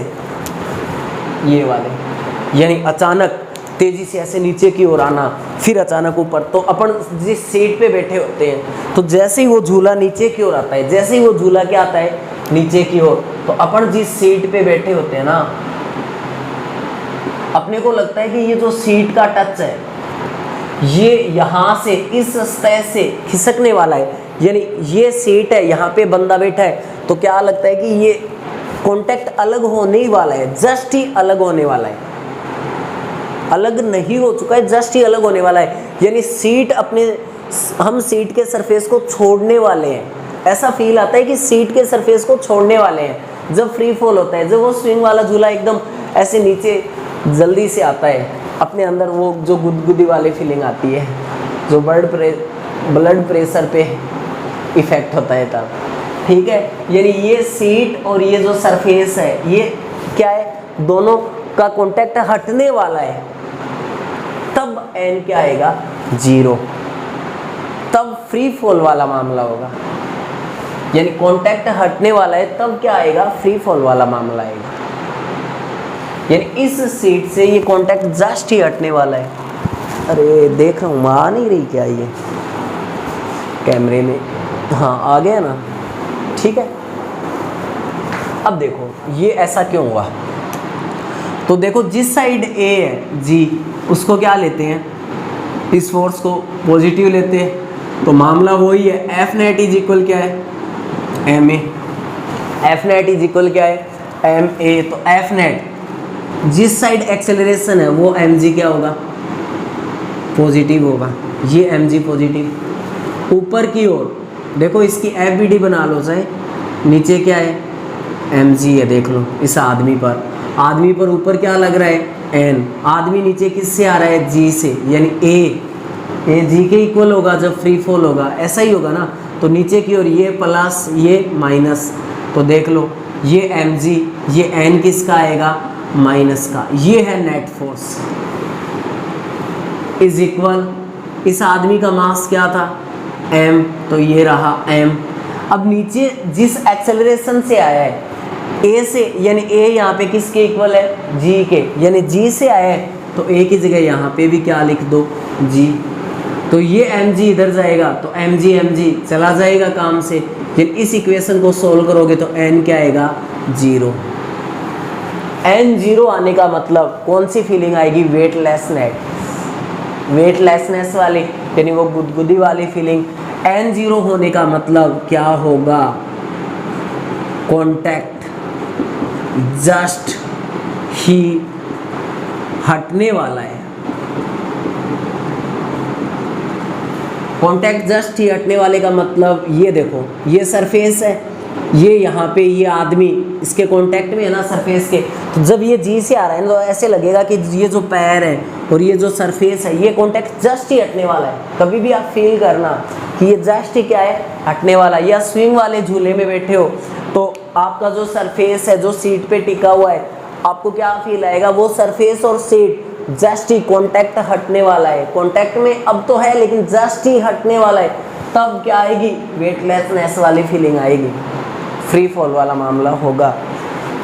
ये वाले, यानी अचानक तेजी से ऐसे नीचे की ओर आना, फिर अचानक ऊपर। तो अपन जिस सीट पे बैठे होते हैं, तो जैसे ही वो झूला नीचे की ओर आता है, जैसे ही वो झूला क्या आता है नीचे की ओर, तो अपन जिस सीट पे बैठे होते हैं ना, अपने को लगता है कि ये जो सीट का टच है ये यहाँ से इस सतह से खिसकने वाला है, यानी ये सीट है, यहाँ पे बंदा बैठा है, तो क्या लगता है कि ये कांटेक्ट अलग होने ही वाला है, जस्ट ही अलग होने वाला है। अलग नहीं हो चुका है, जस्ट ही अलग होने वाला है। यानी सीट अपने, हम सीट के सरफेस को छोड़ने वाले हैं। ऐसा फील आता है कि सीट के सरफेस को छोड़ने वाले हैं जब फ्री फॉल होता है, जब वो स्विंग वाला झूला एकदम ऐसे नीचे जल्दी से आता है। अपने अंदर वो जो गुदगुदी वाली फीलिंग आती है, जो ब्लड प्रेशर पे इफेक्ट होता है तब, ठीक है। यानी ये सीट और ये जो सरफेस है, ये क्या है, दोनों का कांटेक्ट हटने वाला है, तब एन क्या आएगा? 0। तब फ्री फॉल वाला मामला होगा। यानी कांटेक्ट हटने वाला है, तब क्या आएगा? फ्री फॉल वाला मामला आएगा। यानी इस सीट से ये कांटेक्ट जस्ट ही हटने वाला है। अरे देख रहा हूँ, आ नहीं रही क्या ये कैमरे में? हाँ आ गया ना, ठीक है। अब देखो ये ऐसा क्यों हुआ, तो देखो जिस साइड ए है जी, उसको क्या लेते हैं, इस फोर्स को पॉजिटिव लेते हैं, तो मामला वही है। एफ नेट इज इक्वल क्या है? M a. F net is equal क्या है? M a. तो एफ नेट जिस साइड एक्सेलरेशन है वो एम जी क्या होगा? पॉजिटिव होगा। ये एम जी पॉजिटिव। ऊपर की ओर देखो, इसकी एफ बी डी बना लो चाहे, नीचे क्या है? एम जी है। देख लो इस आदमी पर ऊपर क्या लग रहा है? एन। आदमी नीचे किससे आ रहा है? जी से, यानी ए जी के इक्वल होगा जब फ्री फॉल होगा, ऐसा ही होगा ना। तो नीचे की ओर ये प्लस ये माइनस, तो देख लो ये एम जी, ये एन किसका आएगा? माइनस का। ये है नेट फोर्स इज इक्वल, इस आदमी का मास क्या था? एम, तो ये रहा एम। अब नीचे जिस एक्सेलरेशन से आया है ए से, यानी ए यहाँ पे किसके इक्वल है? जी के, यानी जी से आया है, तो ए की जगह यहाँ पे भी क्या लिख दो? जी। तो ये एम जी इधर जाएगा, तो एम जी चला जाएगा काम से। फिर इस इक्वेशन को सोल्व करोगे तो एन क्या आएगा? 0। एन 0 आने का मतलब कौन सी फीलिंग आएगी? वेटलेसनेस वाली, यानी वो गुदगुदी वाली फीलिंग। एन 0 होने का मतलब क्या होगा? कांटेक्ट जस्ट ही हटने वाला है। कांटेक्ट जस्ट ही हटने वाले का मतलब ये देखो, ये सरफेस है, ये यहाँ पे ये आदमी इसके कांटेक्ट में है ना सरफेस के, तो जब ये जी से आ रहा है तो ऐसे लगेगा कि ये जो पैर है और ये जो सरफेस है, ये कांटेक्ट जस्ट ही हटने वाला है। कभी भी आप फील करना कि ये जस्ट ही क्या है? हटने वाला। या स्विंग वाले झूले में बैठे हो तो आपका जो सरफेस है, जो सीट पे टिका हुआ है, आपको क्या फील आएगा? वो सरफेस और सीट जस्ट ही कांटेक्ट हटने वाला है। कांटेक्ट में अब तो है लेकिन जस्ट ही हटने वाला है, तब क्या आएगी? वेटलेसनेस वाली फीलिंग आएगी, फ्री फॉल वाला मामला होगा।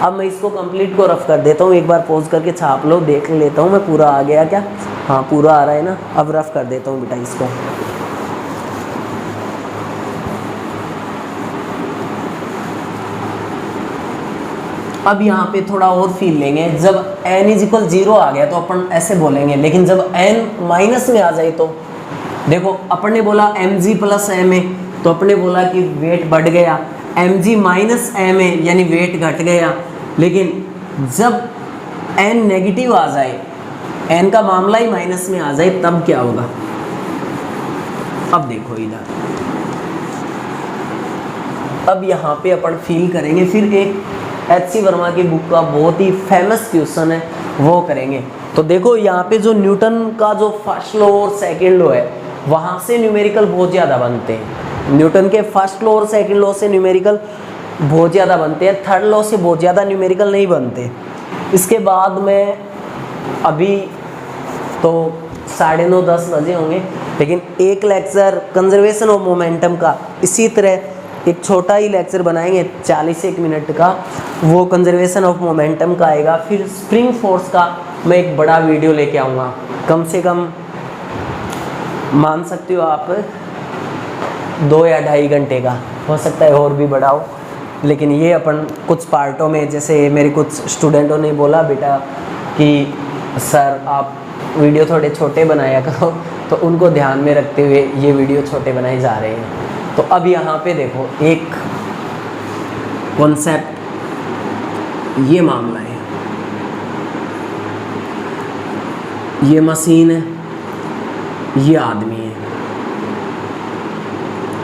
अब मैं इसको कंप्लीट को रफ कर देता हूँ, एक बार पॉज करके छाप लो, देख लेता हूँ मैं पूरा आ गया क्या। हाँ पूरा आ रहा है ना। अब रफ कर देता हूँ बेटा इसको। अब यहाँ पे थोड़ा और फील लेंगे। जब n इज इक्वल 0 आ गया तो अपन ऐसे बोलेंगे, लेकिन जब n माइनस में आ जाए तो देखो, अपन ने बोला mg प्लस ma, तो अपने बोला कि वेट बढ़ गया। mg माइनस ma यानी वेट घट गया। लेकिन जब n नेगेटिव आ जाए, n का मामला ही माइनस में आ जाए, तब क्या होगा? अब देखो इधर, अब यहाँ पे अपन फील करेंगे। फिर एक एच.सी. वर्मा की बुक का बहुत ही फेमस क्वेश्चन है, वो करेंगे। तो देखो यहाँ पे जो न्यूटन का जो फर्स्ट लॉ और सेकंड लॉ है, वहाँ से न्यूमेरिकल बहुत ज़्यादा बनते हैं। न्यूटन के फर्स्ट लॉ और सेकंड लॉ से न्यूमेरिकल बहुत ज़्यादा बनते हैं, थर्ड लॉ से बहुत ज़्यादा न्यूमेरिकल नहीं बनते। इसके बाद में अभी तो 9:30 10 बजे होंगे, लेकिन एक लेक्चर कंजर्वेशन ऑफ मोमेंटम का, इसी तरह एक छोटा ही लेक्चर बनाएंगे 41 मिनट का, वो कंजर्वेशन ऑफ मोमेंटम का आएगा। फिर स्प्रिंग फोर्स का मैं एक बड़ा वीडियो लेके आऊँगा, कम से कम मान सकते हो आप 2 या 2.5 घंटे का, हो सकता है और भी बड़ा हो, लेकिन ये अपन कुछ पार्टों में, जैसे मेरे कुछ स्टूडेंटों ने बोला बेटा कि सर आप वीडियो थोड़े छोटे बनाया करो, तो उनको ध्यान में रखते हुए ये वीडियो छोटे बनाए जा रहे हैं। तो अब यहाँ पे देखो एक कॉन्सेप्ट, ये मामला है, ये मशीन है, ये आदमी है,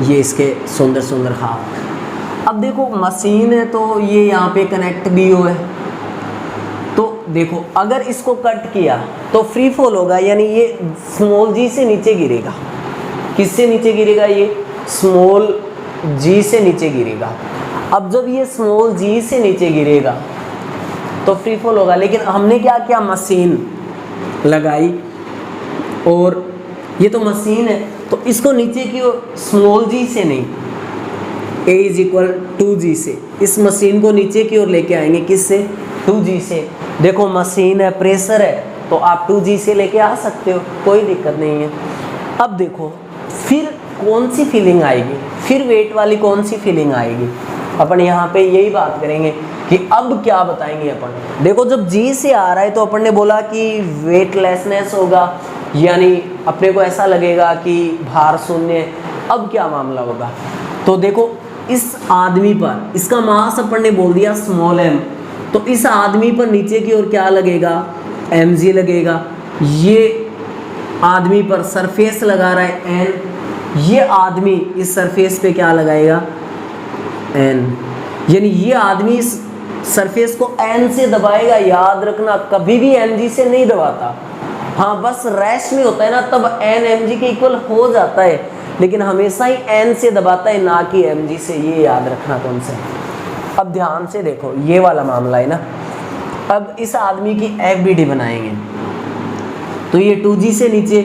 ये इसके सुंदर सुंदर हाथ। अब देखो मशीन है तो ये यहाँ पे कनेक्ट भी हो है, तो देखो अगर इसको कट किया तो फ्री फॉल होगा, यानी ये स्मॉल जी से नीचे गिरेगा। किससे नीचे गिरेगा? ये स्मॉल जी से नीचे गिरेगा। अब जब ये स्मॉल जी से नीचे गिरेगा तो फ्री फॉल होगा, लेकिन हमने क्या किया, मशीन लगाई और ये तो मशीन है, तो इसको नीचे की ओर स्मॉल जी से नहीं, A = 2G से, इस मशीन को नीचे की ओर लेके आएंगे। किससे? 2G से। देखो मशीन है, प्रेशर है, तो आप 2G से लेके आ सकते हो, कोई दिक्कत नहीं है। अब देखो फिर कौन सी फीलिंग आएगी, फिर वेट वाली कौन सी फीलिंग आएगी, अपन यहाँ पे यही बात करेंगे कि अब क्या बताएंगे अपन। देखो जब G से आ रहा है तो अपन ने बोला कि वेटलेसनेस होगा, यानी अपने को ऐसा लगेगा कि भार शून्य। अब क्या मामला होगा, तो देखो इस आदमी पर, इसका मास अपन ने बोल दिया स्मॉल m, तो इस आदमी पर नीचे की ओर क्या लगेगा, mg लगेगा। ये आदमी पर सरफेस लगा रहा है n, ये आदमी इस सरफेस पे क्या लगाएगा, n, यानी ये आदमी इस सरफेस को n से दबाएगा। याद रखना कभी भी mg से नहीं दबाता, हाँ बस रेस्ट में होता है ना तब n mg के इक्वल हो जाता है, लेकिन हमेशा ही n से दबाता है, ना कि mg से, ये याद रखना तुमसे। अब ध्यान से देखो ये वाला मामला है ना। अब इस आदमी की FBD बनाएंगे, तो ये 2G से नीचे,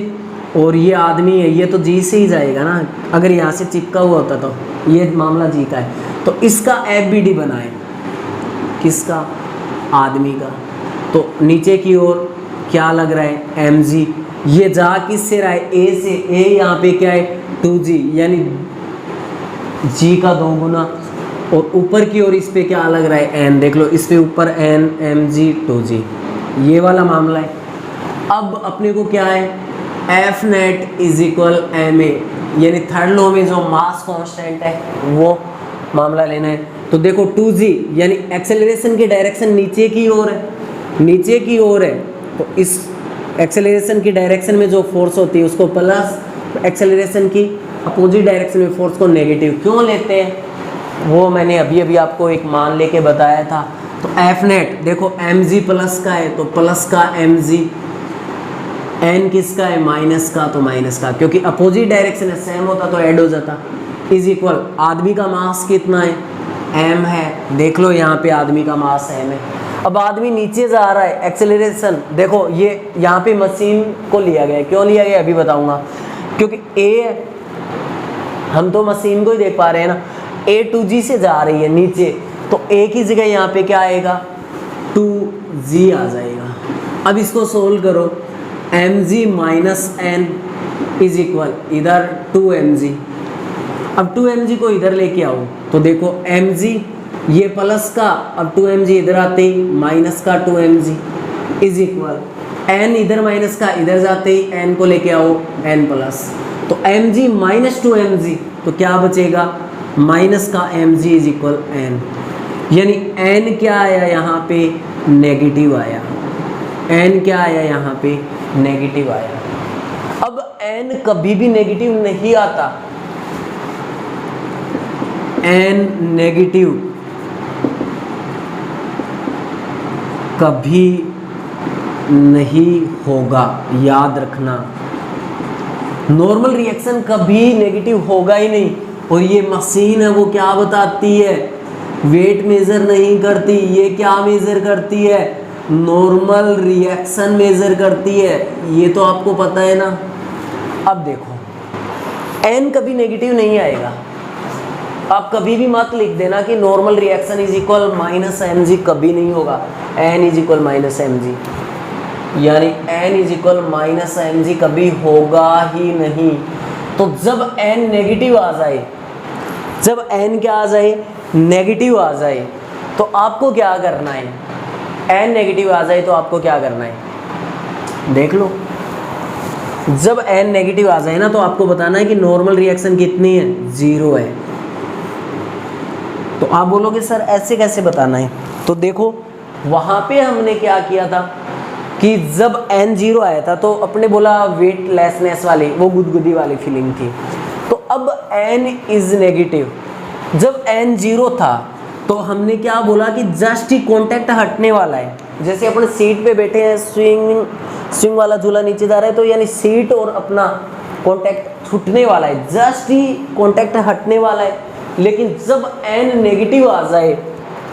और ये आदमी है, ये तो G से ही जाएगा ना, अगर यहाँ से चिपका हुआ होता तो ये मामला G का है। तो इसका FBD बनाए, किसका, आदमी का, तो नीचे की ओर क्या लग रहा है, mg। ये जा किससे रहा है, A से, A यहाँ पे क्या है 2G, यानी G का 2 गुना, और ऊपर की ओर इस पे क्या लग रहा है, n, देख लो इस पे ऊपर n, mg 2G, ये वाला मामला है। अब अपने को क्या है, F net = ma, यानी थर्ड लॉ में जो मास कांस्टेंट है वो मामला लेना है। तो देखो 2G यानी एक्सेलरेशन की डायरेक्शन नीचे की ओर है, नीचे की ओर है, तो इस एक्सेलरेशन की डायरेक्शन में जो फोर्स होती है उसको प्लस, एक्सेलरेशन की अपोजिट डायरेक्शन में फोर्स को नेगेटिव क्यों लेते हैं, वो मैंने अभी अभी आपको एक मान लेके बताया था। तो F net देखो mg प्लस का है तो प्लस का mg, n किसका है, माइनस का, तो माइनस का, क्योंकि अपोजिट डायरेक्शन है, सेम होता तो ऐड हो जाता, इज इक्वल आदमी का मास कितना है, m है, देख लो यहाँ पे आदमी का मास m है। अब आदमी नीचे जा रहा है, एक्सेलरेशन देखो ये यहाँ पे मशीन को लिया गया है, क्यों लिया गया अभी बताऊंगा, क्योंकि A है, हम तो मशीन को ही देख पा रहे हैं ना, A 2G से जा रही है नीचे, तो A की जगह यहाँ पे क्या आएगा, 2G आ जाएगा। अब इसको सोल्व करो, mg minus n is equal इधर 2mg। अब 2mg को इधर लेके आओ, तो देखो mg ये प्लस का, अब 2mg इधर आते ही माइनस का 2mg इज इक्वल n, इधर माइनस का इधर जाते ही n को लेके आओ n प्लस, तो mg माइनस 2mg, तो क्या बचेगा, माइनस का mg इज इक्वल n, यानी n क्या आया यहाँ पे, नेगेटिव आया, n क्या आया यहाँ पे, नेगेटिव आया। अब n कभी भी नेगेटिव नहीं आता, n नेगेटिव कभी नहीं होगा, याद रखना, नॉर्मल रिएक्शन कभी नेगेटिव होगा ही नहीं। और ये मशीन है वो क्या बताती है वेट मेजर नहीं करती, ये क्या मेजर करती है, नॉर्मल रिएक्शन मेजर करती है, ये तो आपको पता है ना। अब देखो n कभी नेगेटिव नहीं आएगा, आप कभी भी मत लिख देना कि normal reaction is equal minus m g, कभी नहीं होगा। n is equal minus m g, यानी n is equal minus m g कभी होगा ही नहीं। तो जब n नेगेटिव आ जाए, जब n क्या आ जाए, नेगेटिव आ जाए, तो आपको क्या करना है, n नेगेटिव आ जाए तो आपको क्या करना है, देख लो। जब n नेगेटिव आ जाए ना तो आपको बताना है कि नॉर्मल रिएक्शन कितनी है, 0 है। तो आप बोलोगे सर ऐसे कैसे बताना है, तो देखो वहाँ पे हमने क्या किया था कि जब n 0 आया था तो अपने बोला वेटलेसनेस वाली, वो गुदगुदी वाली फीलिंग थी। तो अब n इज नेगेटिव, जब n 0 था तो हमने क्या बोला कि जस्ट ही कॉन्टैक्ट हटने वाला है। जैसे अपने सीट पे बैठे हैं, स्विंग वाला झूला नीचे जा रहा है, तो यानी सीट और अपना कॉन्टैक्ट छूटने वाला है, जस्ट ही कॉन्टैक्ट हटने वाला है। लेकिन जब n नेगेटिव आ जाए,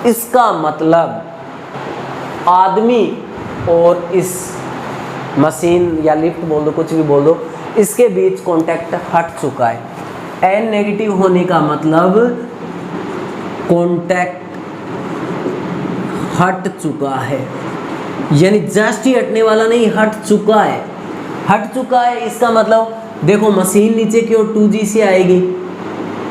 इसका मतलब आदमी और इस मशीन या लिफ्ट बोल दो, कुछ भी बोल दो, इसके बीच कांटेक्ट हट चुका है। n नेगेटिव होने का मतलब कांटेक्ट हट चुका है, यानी जस्ट ही हटने वाला नहीं, हट चुका है। हट चुका है इसका मतलब देखो, मशीन नीचे की ओर 2G से आएगी,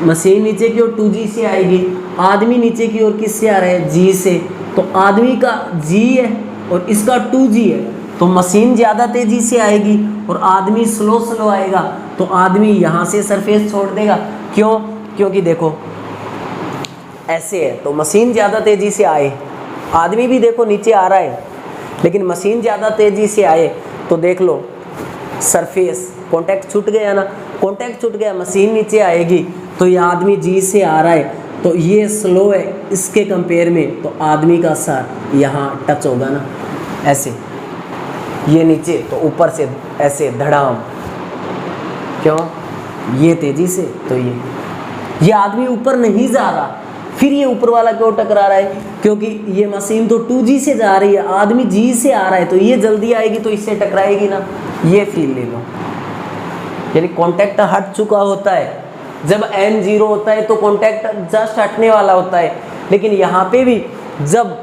मशीन नीचे की ओर 2G से आएगी, आदमी नीचे की ओर किससे आ रहा है, G से। तो आदमी का G है और इसका 2G है, तो मशीन ज़्यादा तेज़ी से आएगी और आदमी स्लो आएगा। तो आदमी यहाँ से सरफेस छोड़ देगा, क्यों, क्योंकि देखो ऐसे है तो मशीन ज़्यादा तेज़ी से आए, आदमी भी देखो नीचे आ रहा है, लेकिन मशीन ज़्यादा तेज़ी से आए तो देख लो सरफेस कांटेक्ट छूट गया ना, कांटेक्ट छूट गया, मशीन नीचे आएगी, तो ये आदमी जी से आ रहा है तो ये स्लो है इसके कंपेयर में, तो आदमी का सर यहाँ टच होगा ना, ऐसे, ये नीचे तो ऊपर से ऐसे धड़ाम, क्यों, ये तेज़ी से, तो ये आदमी ऊपर नहीं जा रहा, फिर ये ऊपर वाला क्यों टकरा रहा है, क्योंकि ये मशीन तो 2G से जा रही है, आदमी G से आ रहा है, तो ये जल्दी आएगी तो इससे टकराएगी ना। ये फील ले लो, यानी कांटेक्ट हट चुका होता है। जब n 0 होता है तो कांटेक्ट जस्ट हटने वाला होता है, लेकिन यहाँ पे भी जब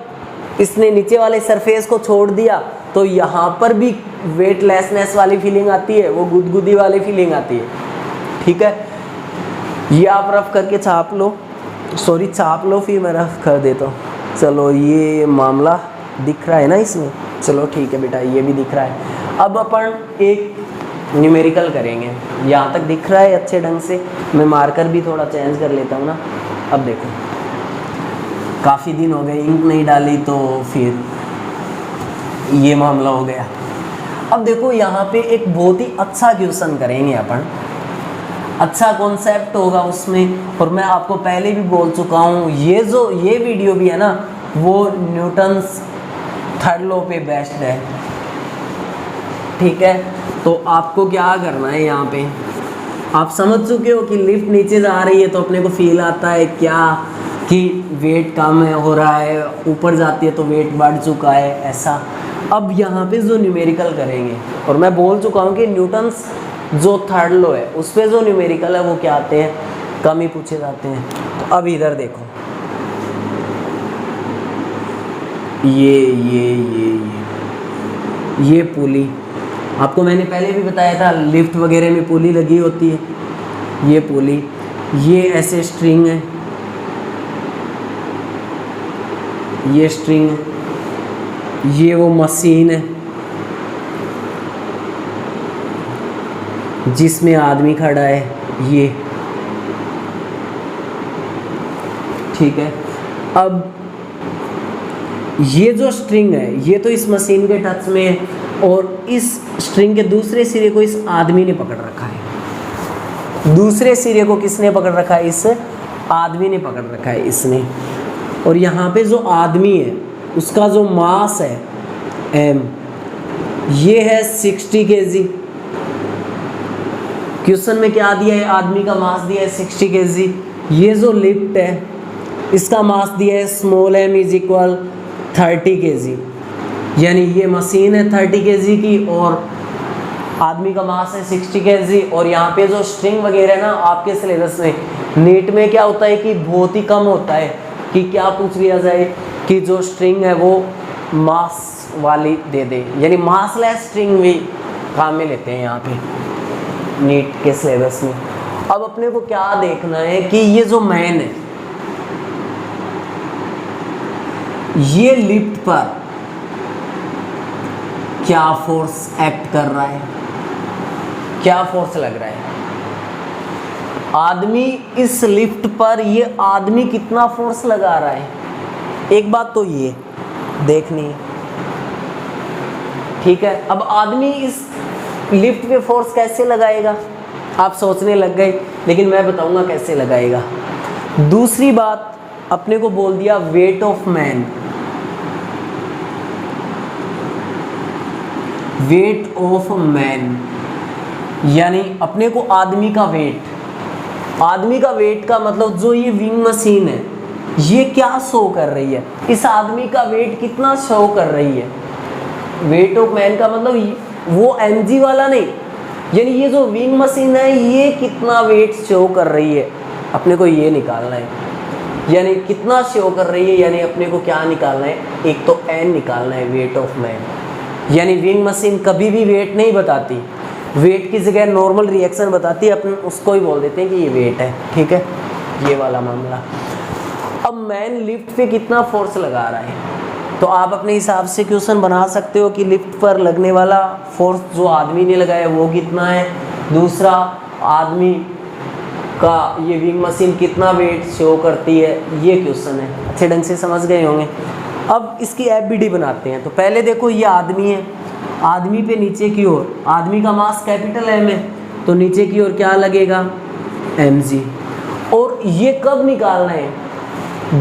इसने नीचे वाले सरफेस को छोड़ दिया तो यहाँ पर भी वेटलेसनेस वाली फीलिंग आती है, वो गुदगुदी वाली फीलिंग आती है। ठीक है, ये आप रफ करके छाप लो, सॉरी छाप लो, फिर मैं रफ कर देता हूँ। चलो ये मामला दिख रहा है ना इसमें, चलो ठीक है बेटा, ये भी दिख रहा है। अब अपन एक न्यूमेरिकल करेंगे, यहाँ तक दिख रहा है अच्छे ढंग से, मैं मार्कर भी थोड़ा चेंज कर लेता हूँ ना। अब देखो काफ़ी दिन हो गए इंक नहीं डाली, तो फिर ये मामला हो गया। अब देखो यहाँ पे एक बहुत ही अच्छा क्वेश्चन करेंगे अपन, अच्छा कॉन्सेप्ट होगा उसमें, और मैं आपको पहले भी बोल चुका हूँ, ये वीडियो भी है ना, वो न्यूटन्स थर्ड लॉ पे बेस्ड है। ठीक है, तो आपको क्या करना है, यहाँ पे आप समझ चुके हो कि लिफ्ट नीचे जा रही है तो अपने को फील आता है क्या कि वेट कम हो रहा है, ऊपर जाती है तो वेट बढ़ चुका है, ऐसा। अब यहाँ पे जो न्यूमेरिकल करेंगे, और मैं बोल चुका हूँ कि न्यूटन्स जो थर्ड लॉ है उस पर जो न्यूमेरिकल है वो क्या आते हैं, कम ही पूछे जाते हैं। तो अब इधर देखो, ये पुली, आपको मैंने पहले भी बताया था लिफ्ट वगैरह में पुली लगी होती है, ये पुली, ये ऐसे स्ट्रिंग है, ये स्ट्रिंग है, ये वो मशीन है जिसमें आदमी खड़ा है, ये ठीक है। अब ये जो स्ट्रिंग है ये तो इस मशीन के टच में है, और इस स्ट्रिंग के दूसरे सिरे को इस आदमी ने पकड़ रखा है। दूसरे सिरे को किसने पकड़ रखा है, इस आदमी ने पकड़ रखा है, इसने। और यहाँ पे जो आदमी है उसका जो मास है m, ये है 60 kg। क्वेश्चन में क्या दिया है, आदमी का मास दिया है 60 kg। ये जो लिफ्ट है इसका मास दिया है small m is equal 30 kg, यानी ये मशीन है 30 kg की और आदमी का मास है 60 kg। और यहाँ पे जो स्ट्रिंग वगैरह है ना, आपके सिलेबस में नीट में क्या होता है कि बहुत ही कम होता है कि क्या पूछ लिया जाए कि जो स्ट्रिंग है वो मास वाली दे दे, यानी मासलेस स्ट्रिंग भी काम में लेते हैं यहाँ पे नीट के सिलेबस में। अब अपने को क्या देखना है कि ये जो मैन है ये लिफ्ट पर क्या फोर्स एक्ट कर रहा है, क्या फोर्स लग रहा है। आदमी इस लिफ्ट पर ये आदमी कितना फोर्स लगा रहा है, एक बात तो ये देखनी है, ठीक है। अब आदमी इस लिफ्ट पे फोर्स कैसे लगाएगा, आप सोचने लग गए, लेकिन मैं बताऊंगा कैसे लगाएगा। दूसरी बात अपने को बोल दिया weight of man, weight of man यानी अपने को आदमी का वेट, आदमी का वेट का मतलब जो ये विंग मशीन है ये क्या शो कर रही है, इस आदमी का वेट कितना शो कर रही है। वेट ऑफ मैन का मतलब वो mg वाला नहीं, यानी ये जो विंग मशीन है ये कितना वेट शो कर रही है, अपने को ये निकालना है। यानी कितना शो कर रही है, यानी अपने को क्या निकालना है, एक तो n निकालना है वेट ऑफ मैन। यानी विंग मशीन कभी भी वेट नहीं बताती, वेट की जगह नॉर्मल रिएक्शन बताती है, अपन उसको ही बोल देते हैं कि ये वेट है, ठीक है, ये वाला मामला। अब मैन लिफ्ट पे कितना फोर्स लगा रहा है, तो आप अपने हिसाब से क्वेश्चन बना सकते हो कि लिफ्ट पर लगने वाला फोर्स जो आदमी ने लगाया वो कितना है, दूसरा आदमी का ये विंग मशीन कितना वेट शो करती है, ये क्वेश्चन है। अच्छे ढंग से समझ गए होंगे। अब इसकी एफबीडी बनाते हैं। तो पहले देखो ये आदमी है, आदमी पे नीचे की ओर, आदमी का मास कैपिटल M है तो नीचे की ओर क्या लगेगा mg। और ये कब निकालना है,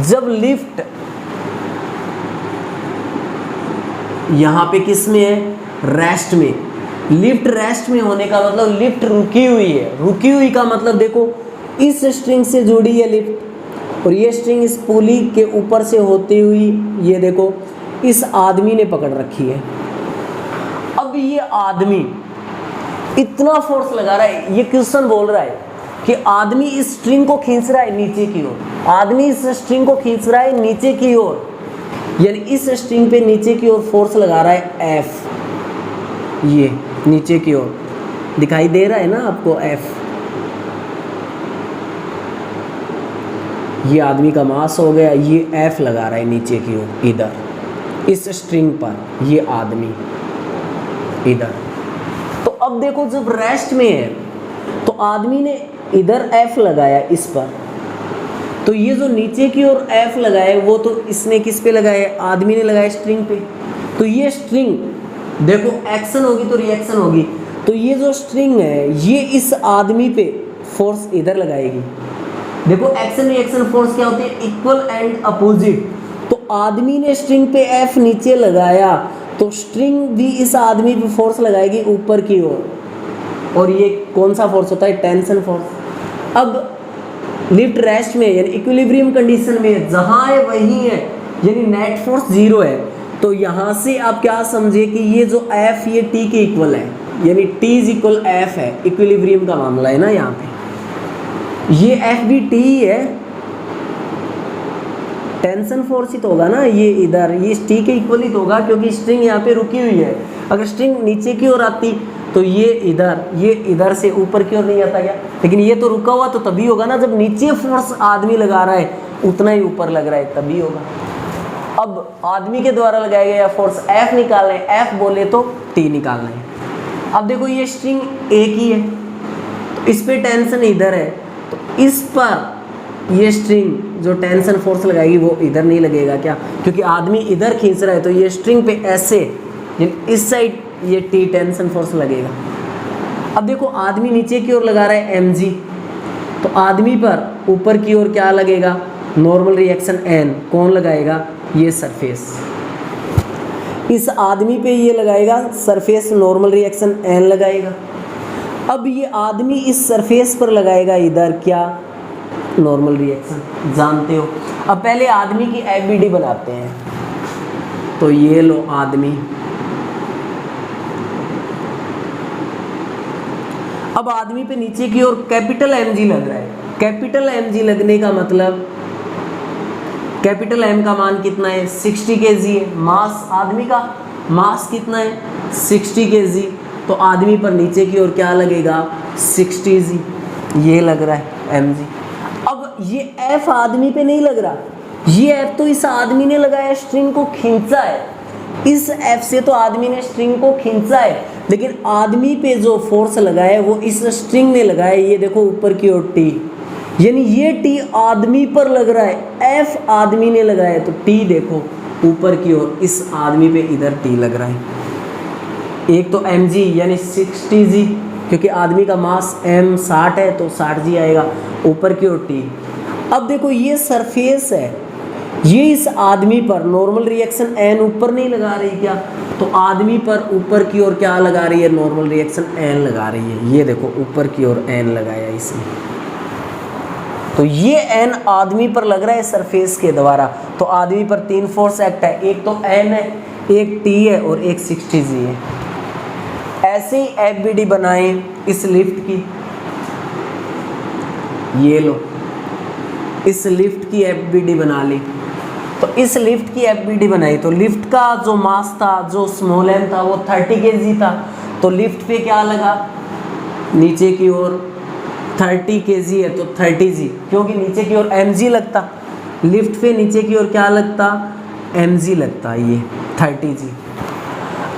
जब लिफ्ट यहाँ पे किस में है, रेस्ट में। लिफ्ट रेस्ट में होने का मतलब लिफ्ट रुकी हुई है, रुकी हुई का मतलब देखो इस स्ट्रिंग से जुड़ी है लिफ्ट और ये स्ट्रिंग इस पुली के ऊपर से होती हुई ये देखो इस आदमी ने पकड़ रखी है। अब ये आदमी इतना फोर्स लगा रहा है, ये क्वेश्चन बोल रहा है कि आदमी इस स्ट्रिंग को खींच रहा है नीचे की ओर, आदमी इस स्ट्रिंग को खींच रहा है नीचे की ओर, यानी इस स्ट्रिंग पे नीचे की ओर फोर्स लगा रहा है F। ये नीचे की ओर दिखाई दे रहा है ना आपको F, ये आदमी का मास हो गया, ये F लगा रहा है नीचे की ओर इधर इस स्ट्रिंग पर, ये आदमी इधर। तो अब देखो जब रेस्ट में है तो आदमी ने इधर F लगाया इस पर, तो ये जो नीचे की ओर F लगाया वो तो इसने किस पे लगाया, आदमी ने लगाया स्ट्रिंग पे। तो ये स्ट्रिंग देखो एक्शन होगी तो रिएक्शन होगी, तो ये जो स्ट्रिंग है ये इस आदमी पे फोर्स इधर लगाएगी। देखो एक्शन रिएक्शन फोर्स क्या होती है, इक्वल एंड अपोजिट। तो आदमी ने स्ट्रिंग पे F नीचे लगाया तो स्ट्रिंग भी इस आदमी पे फोर्स लगाएगी ऊपर की ओर, और ये कौन सा फोर्स होता है, टेंशन फोर्स। अब लिफ्ट रेस्ट में यानी इक्विलिब्रियम कंडीशन में जहाँ है वहीं है, यानी नेट फोर्स 0 है। तो यहाँ से आप क्या समझे कि ये जो F ये T के इक्वल है, यानी T इज इक्वल F है, इक्विलिब्रियम का मामला है ना यहाँ पे। ये F भी T ही है, टेंशन फोर्स ही तो होगा ना, ये इधर ये T के इक्वल ही तो होगा क्योंकि स्ट्रिंग यहाँ पे रुकी हुई है। अगर स्ट्रिंग नीचे की ओर आती तो ये इधर से ऊपर की ओर नहीं आता क्या, लेकिन ये तो रुका हुआ तो तभी होगा ना जब नीचे फोर्स आदमी लगा रहा है उतना ही ऊपर लग रहा है तभी होगा। अब आदमी के द्वारा लगाया गया फोर्स F निकालना है, F बोले तो T निकालना है। अब देखो ये स्ट्रिंग एक ही है तो इस पे टेंशन इधर है, तो इस पर ये स्ट्रिंग जो टेंशन फोर्स लगाएगी वो इधर नहीं लगेगा क्या, क्योंकि आदमी इधर खींच रहा है तो ये स्ट्रिंग पे ऐसे इस साइड ये T टेंशन फोर्स लगेगा। अब देखो आदमी नीचे की ओर लगा रहा है mg, तो आदमी पर ऊपर की ओर क्या लगेगा, नॉर्मल रिएक्शन n। कौन लगाएगा, ये सरफेस, इस आदमी पे ये लगाएगा सरफेस, नॉर्मल रिएक्शन n लगाएगा। अब ये आदमी इस सरफेस पर लगाएगा इधर क्या, नॉर्मल रिएक्शन, जानते हो। अब पहले आदमी की एफबीडी बनाते हैं, तो ये लो आदमी। अब आदमी पे नीचे की ओर कैपिटल एमजी लग रहा है। कैपिटल एमजी लगने का मतलब कैपिटल एम का मान कितना है 60 केजी है। मास आदमी का मास कितना है 60 केजी, तो आदमी पर नीचे की ओर क्या लगेगा 60 जी, ये लग रहा है एम जी। अब ये एफ आदमी पे नहीं लग रहा, ये एफ तो इस आदमी ने लगाया, स्ट्रिंग को खींचा है, इस एफ से तो आदमी ने स्ट्रिंग को खींचा है, लेकिन आदमी पे जो फोर्स लगाया है वो इस स्ट्रिंग ने लगाया है। ये देखो ऊपर की ओर टी, यानी ये टी आदमी पर लग रहा है, एफ आदमी ने लगाया है, तो टी देखो ऊपर की ओर इस आदमी पे इधर टी लग रहा है। एक तो एम जी यानी 60 जी, क्योंकि आदमी का मास एम 60 है तो 60 जी आएगा, ऊपर की ओर टी। अब देखो ये सरफेस है, ये इस आदमी पर नॉर्मल रिएक्शन एन ऊपर नहीं लगा रही क्या, तो आदमी पर ऊपर की ओर क्या लगा रही है नॉर्मल रिएक्शन एन लगा रही है। ये देखो ऊपर की ओर एन लगाया इसने, तो ये एन आदमी पर लग रहा है सरफेस के द्वारा, तो आदमी पर 3 फोर्स एक्ट है, एक तो एन है, एक टी है और एक 60 जी है। ऐसे ही एफबीडी बनाएं इस लिफ्ट की, ये लो इस लिफ्ट की एफबीडी बना ली। तो इस लिफ्ट की एफबीडी बनाई, तो लिफ्ट का जो मास था, जो स्मॉल एम था वो 30 केजी था, तो लिफ्ट पे क्या लगा नीचे की ओर 30 केजी है तो 30 जी, क्योंकि नीचे की ओर एम जी लगता, लिफ्ट पे नीचे की ओर क्या लगता एम जी लगता, ये 30 जी।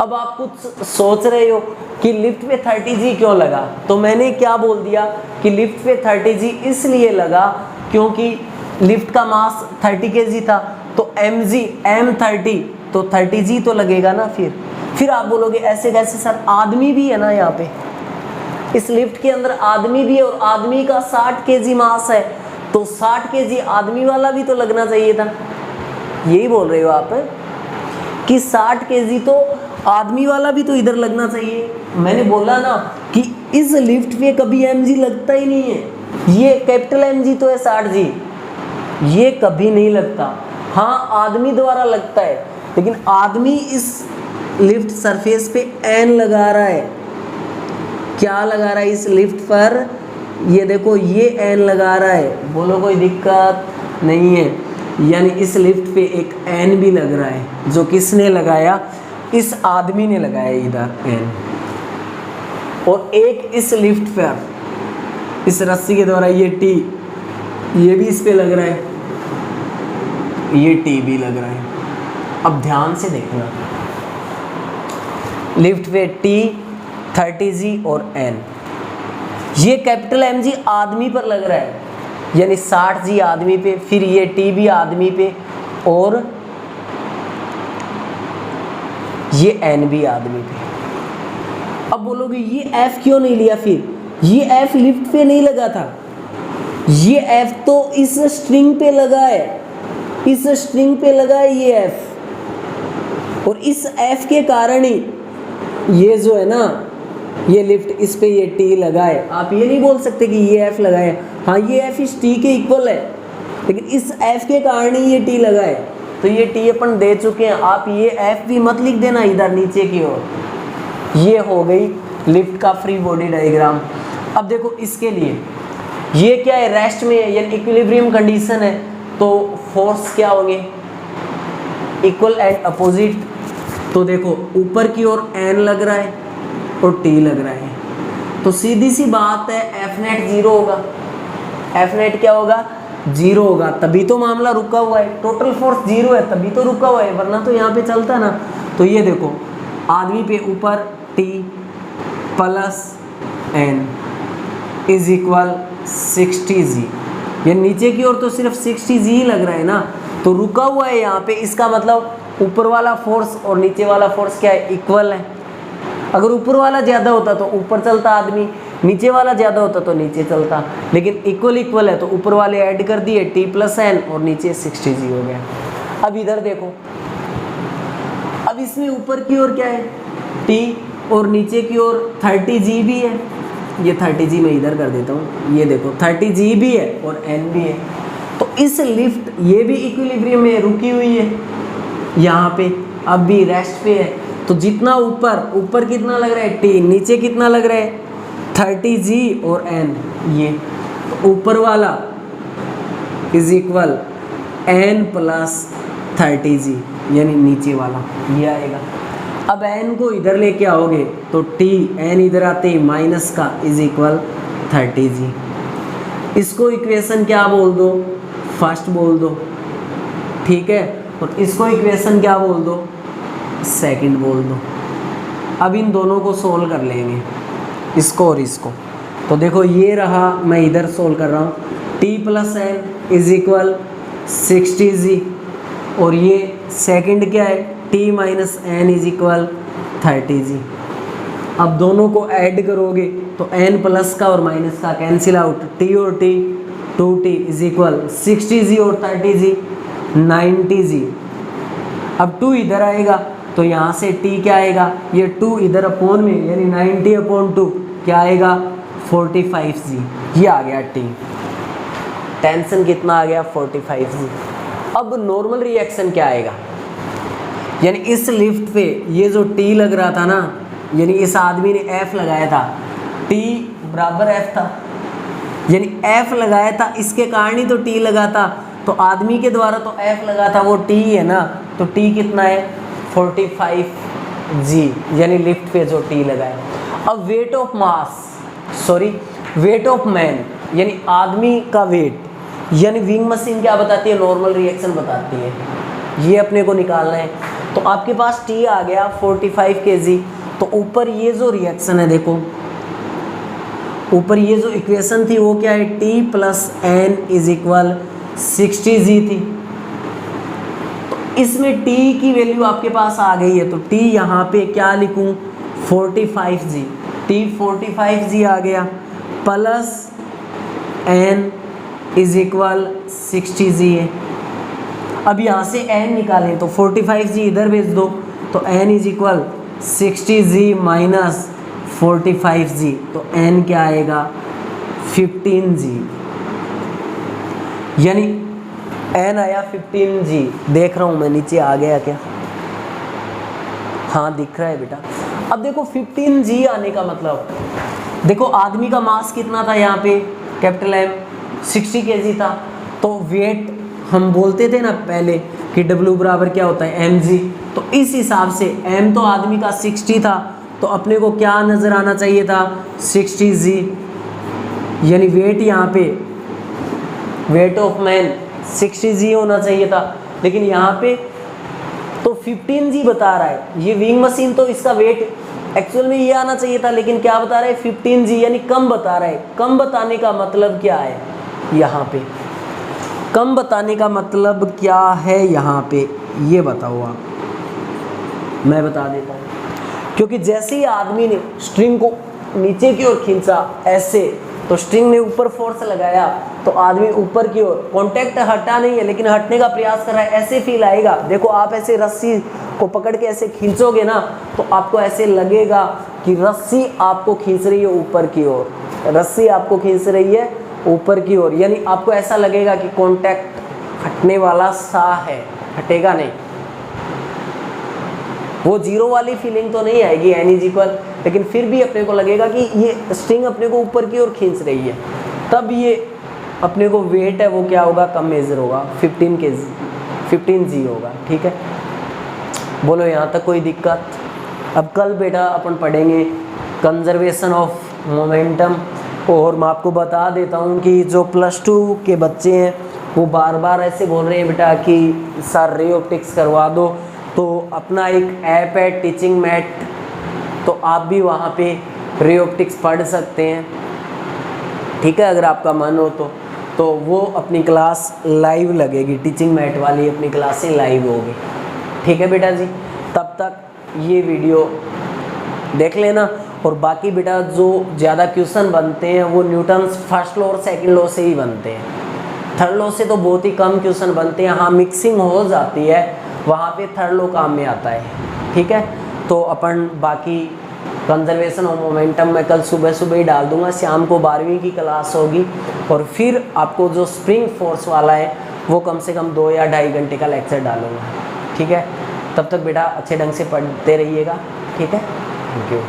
अब आप कुछ सोच रहे हो कि लिफ्ट पे 30 जी क्यों लगा, तो मैंने क्या बोल दिया कि लिफ्ट पे 30 जी इसलिए लगा क्योंकि लिफ्ट का मास 30 केजी था, तो एम जी एम 30 तो 30 जी तो लगेगा ना। फिर आप बोलोगे ऐसे कैसे सर, आदमी भी है ना यहाँ पे, इस लिफ्ट के अंदर आदमी भी है और आदमी का 60 केजी मास है, तो 60 केजी आदमी वाला भी तो लगना चाहिए था। यही बोल रहे हो आप कि 60 केजी तो आदमी वाला भी तो इधर लगना चाहिए। मैंने बोला ना कि इस लिफ्ट पे कभी एमजी लगता ही नहीं है, ये कैपिटल एमजी तो है 60 जी, ये कभी नहीं लगता। हाँ आदमी द्वारा लगता है, लेकिन आदमी इस लिफ्ट सरफेस पे एन लगा रहा है, क्या लगा रहा है इस लिफ्ट पर, ये देखो ये एन लगा रहा है, बोलो कोई दिक्कत नहीं है। यानी इस लिफ्ट पे एक एन भी लग रहा है, जो किसने लगाया इस आदमी ने लगाया इधर एन, और एक इस लिफ्ट पर इस रस्सी के द्वारा ये टी, ये भी इस पे लग रहा है, ये टी भी लग रहा है। अब ध्यान से देखना, लिफ्ट पे टी 30 जी और एन, ये कैपिटल एम जी आदमी पर लग रहा है, यानी 60 जी आदमी पे, फिर ये टी भी आदमी पे और ये एन भी आदमी पे। अब बोलोगे ये एफ क्यों नहीं लिया, फिर ये एफ लिफ्ट पे नहीं लगा था, ये एफ तो इस स्ट्रिंग पे लगा है, इस स्ट्रिंग पे लगा है ये एफ, और इस एफ के कारण ही ये जो है ना ये लिफ्ट, इस पे ये टी लगा है। आप ये नहीं बोल सकते कि ये एफ लगा है, हाँ ये एफ इस टी के इक्वल है, लेकिन इस एफ के कारण ही ये टी लगा है, तो ये टी अपन दे चुके हैं। आप ये एफ भी मत लिख देना इधर नीचे की ओर। ये हो गई लिफ्ट का फ्री बॉडी डायग्राम। अब देखो इसके लिए ये क्या है, रेस्ट में है, यानी इक्विलिब्रियम कंडीशन है, तो फोर्स क्या होंगे इक्वल एंड अपोजिट। तो देखो ऊपर की ओर एन लग रहा है और टी लग रहा है, तो सीधी सी बात है एफ नेट 0 होगा, एफ नेट क्या होगा 0 होगा, तभी तो मामला रुका हुआ है। टोटल फोर्स 0 है तभी तो रुका हुआ है, वरना तो यहाँ पे चलता ना। तो ये देखो आदमी पे ऊपर T plus N is equal 60 g, ये नीचे की ओर तो सिर्फ 60 जी लग रहा है ना, तो रुका हुआ है यहाँ पे, इसका मतलब ऊपर वाला फोर्स और नीचे वाला फोर्स क्या है इक्वल है। अगर ऊपर वाला ज़्यादा होता तो ऊपर चलता आदमी, नीचे वाला ज़्यादा होता तो नीचे चलता, लेकिन इक्वल है तो ऊपर वाले ऐड कर दिए टी प्लस एन और नीचे 60 जी हो गया। अब इधर देखो, अब इसमें ऊपर की ओर क्या है टी और नीचे की ओर 30 जी भी है, ये 30 जी मैं इधर कर देता हूँ, ये देखो 30 जी भी है और एन भी है, तो इस लिफ्ट ये भी इक्विलिब्रियम में रुकी हुई है यहाँ पे, अब भी रेस्ट पे है। तो जितना ऊपर कितना लग रहा है t, नीचे कितना लग रहा है 30g और n, ये तो ऊपर वाला is equal n plus 30g, यानी नीचे वाला ये आएगा। अब n को इधर लेके आओगे तो t, n इधर आते ही माइनस का इज इक्वल 30g। इसको इक्वेशन क्या बोल दो, फर्स्ट बोल दो, ठीक है, और इसको इक्वेशन क्या बोल दो, सेकंड बोल दो। अब इन दोनों को सोल्व कर लेंगे, इसको और इसको। तो देखो ये रहा, मैं इधर सोल्व कर रहा हूँ, t plus n is equal 60g, और ये सेकंड क्या है t minus n is equal 30g। अब दोनों को ऐड करोगे तो n प्लस का और माइनस का कैंसिल आउट, t और t 2t is equal 60g और 30g 90g। अब 2 इधर आएगा तो यहाँ से t क्या आएगा, ये 2 इधर अपॉन में, यानी 90 अपॉन 2 क्या आएगा 45g, ये आ गया t। टेंशन कितना आ गया 45g। अब नॉर्मल रिएक्शन क्या आएगा, यानी इस लिफ्ट पे ये जो t लग रहा था ना, यानी इस आदमी ने f लगाया था, t बराबर f था, यानी f लगाया था, इसके कारण ही तो t लगा था, तो आदमी के द्वारा तो f लगा था, वो t है ना, तो t कितना है 45g, यानी लिफ्ट पे जो t लगा है। अब weight of mass, sorry weight of man, यानी आदमी का वेट, यानी विंग मशीन क्या बताती है, नॉर्मल रिएक्शन बताती है, ये अपने को निकालना है। तो आपके पास t आ गया 45 kg, तो ऊपर ये जो रिएक्शन है, देखो ऊपर ये जो इक्वेशन थी वो क्या है, t plus n is equal 60g थी, तो इसमें t की वैल्यू आपके पास आ गई है, तो t यहाँ पे क्या लिखूँ 45g, t 45g आ गया, plus n is equal 60g है। अब यहाँ से n निकालें तो 45g इधर भेज दो, तो n is equal 60g minus 45g, तो n क्या आएगा 15g, यानी n आया 15g। देख रहा हूँ मैं नीचे आ गया क्या, हाँ दिख रहा है बेटा। अब देखो 15g आने का मतलब, देखो आदमी का मास कितना था यहाँ पे, कैपिटल M 60 kg था, तो वेट हम बोलते थे ना पहले कि W बराबर क्या होता है mg, तो इस हिसाब से m तो आदमी का 60 था, तो अपने को क्या नज़र आना चाहिए था 60g, यानी वेट यहाँ पे वेट ऑफ मैन 60g होना चाहिए था, लेकिन यहाँ पे तो 15g बता रहा है, ये विंग मशीन तो इसका वेट एक्चुअल में ये आना चाहिए था, लेकिन क्या बता रहा है 15g, यानी कम बता रहा है। कम बताने का मतलब क्या है, यहाँ पे कम बताने का मतलब क्या है, यहाँ पे ये बताओ आप, मैं बता देता हूँ। क्योंकि जैसे ही आदमी ने स्ट्रिंग को नीचे की ओर खींचा ऐसे, तो स्ट्रिंग ने ऊपर फोर्स लगाया, तो आदमी ऊपर की ओर, कॉन्टैक्ट हटा नहीं है लेकिन हटने का प्रयास कर रहा है, ऐसे फील आएगा। देखो आप ऐसे रस्सी को पकड़ के ऐसे खींचोगे ना, तो आपको ऐसे लगेगा कि रस्सी आपको खींच रही है ऊपर की ओर, रस्सी आपको खींच रही है ऊपर की ओर, यानी आपको ऐसा लगेगा कि कॉन्टैक्ट हटने वाला सा है, हटेगा नहीं। वो जीरो वाली फीलिंग तो नहीं आएगी n इज इक्वल, लेकिन फिर भी अपने को लगेगा कि ये स्ट्रिंग अपने को ऊपर की ओर खींच रही है, तब ये अपने को वेट है वो क्या होगा, कम मेजर होगा, 15g होगा। ठीक है, बोलो यहाँ तक कोई दिक्कत। अब कल बेटा अपन पढ़ेंगे कंजर्वेशन ऑफ मोमेंटम, और मैं आपको बता देता हूँ कि जो +2 के बच्चे हैं वो बार बार ऐसे बोल रहे हैं बेटा कि सर रे ऑप्टिक्स करवा दो, तो अपना एक ऐप है टीचिंग मैट, तो आप भी वहाँ पे रे ऑप्टिक्स पढ़ सकते हैं। ठीक है, अगर आपका मन हो तो वो अपनी क्लास लाइव लगेगी, टीचिंग मैट वाली अपनी क्लासें लाइव होगी। ठीक है बेटा जी, तब तक ये वीडियो देख लेना, और बाकी बेटा जो ज़्यादा क्वेश्चन बनते हैं वो न्यूटन्स फर्स्ट लॉ और सेकंड लॉ से ही बनते हैं, थर्ड लॉ से तो बहुत ही कम क्वेश्चन बनते हैं। हाँ मिक्सिंग हो जाती है, वहाँ पे थर्ड लॉ काम में आता है। ठीक है, तो अपन बाकी कंजर्वेशन ऑफ मोमेंटम मैं कल सुबह ही डाल दूंगा, शाम को 12वीं की क्लास होगी, और फिर आपको जो स्प्रिंग फोर्स वाला है वो कम से कम 2 या 2.5 घंटे का लेक्चर डालूंगा, ठीक है। तब तक बेटा अच्छे ढंग से पढ़ते रहिएगा, ठीक है। Thank you.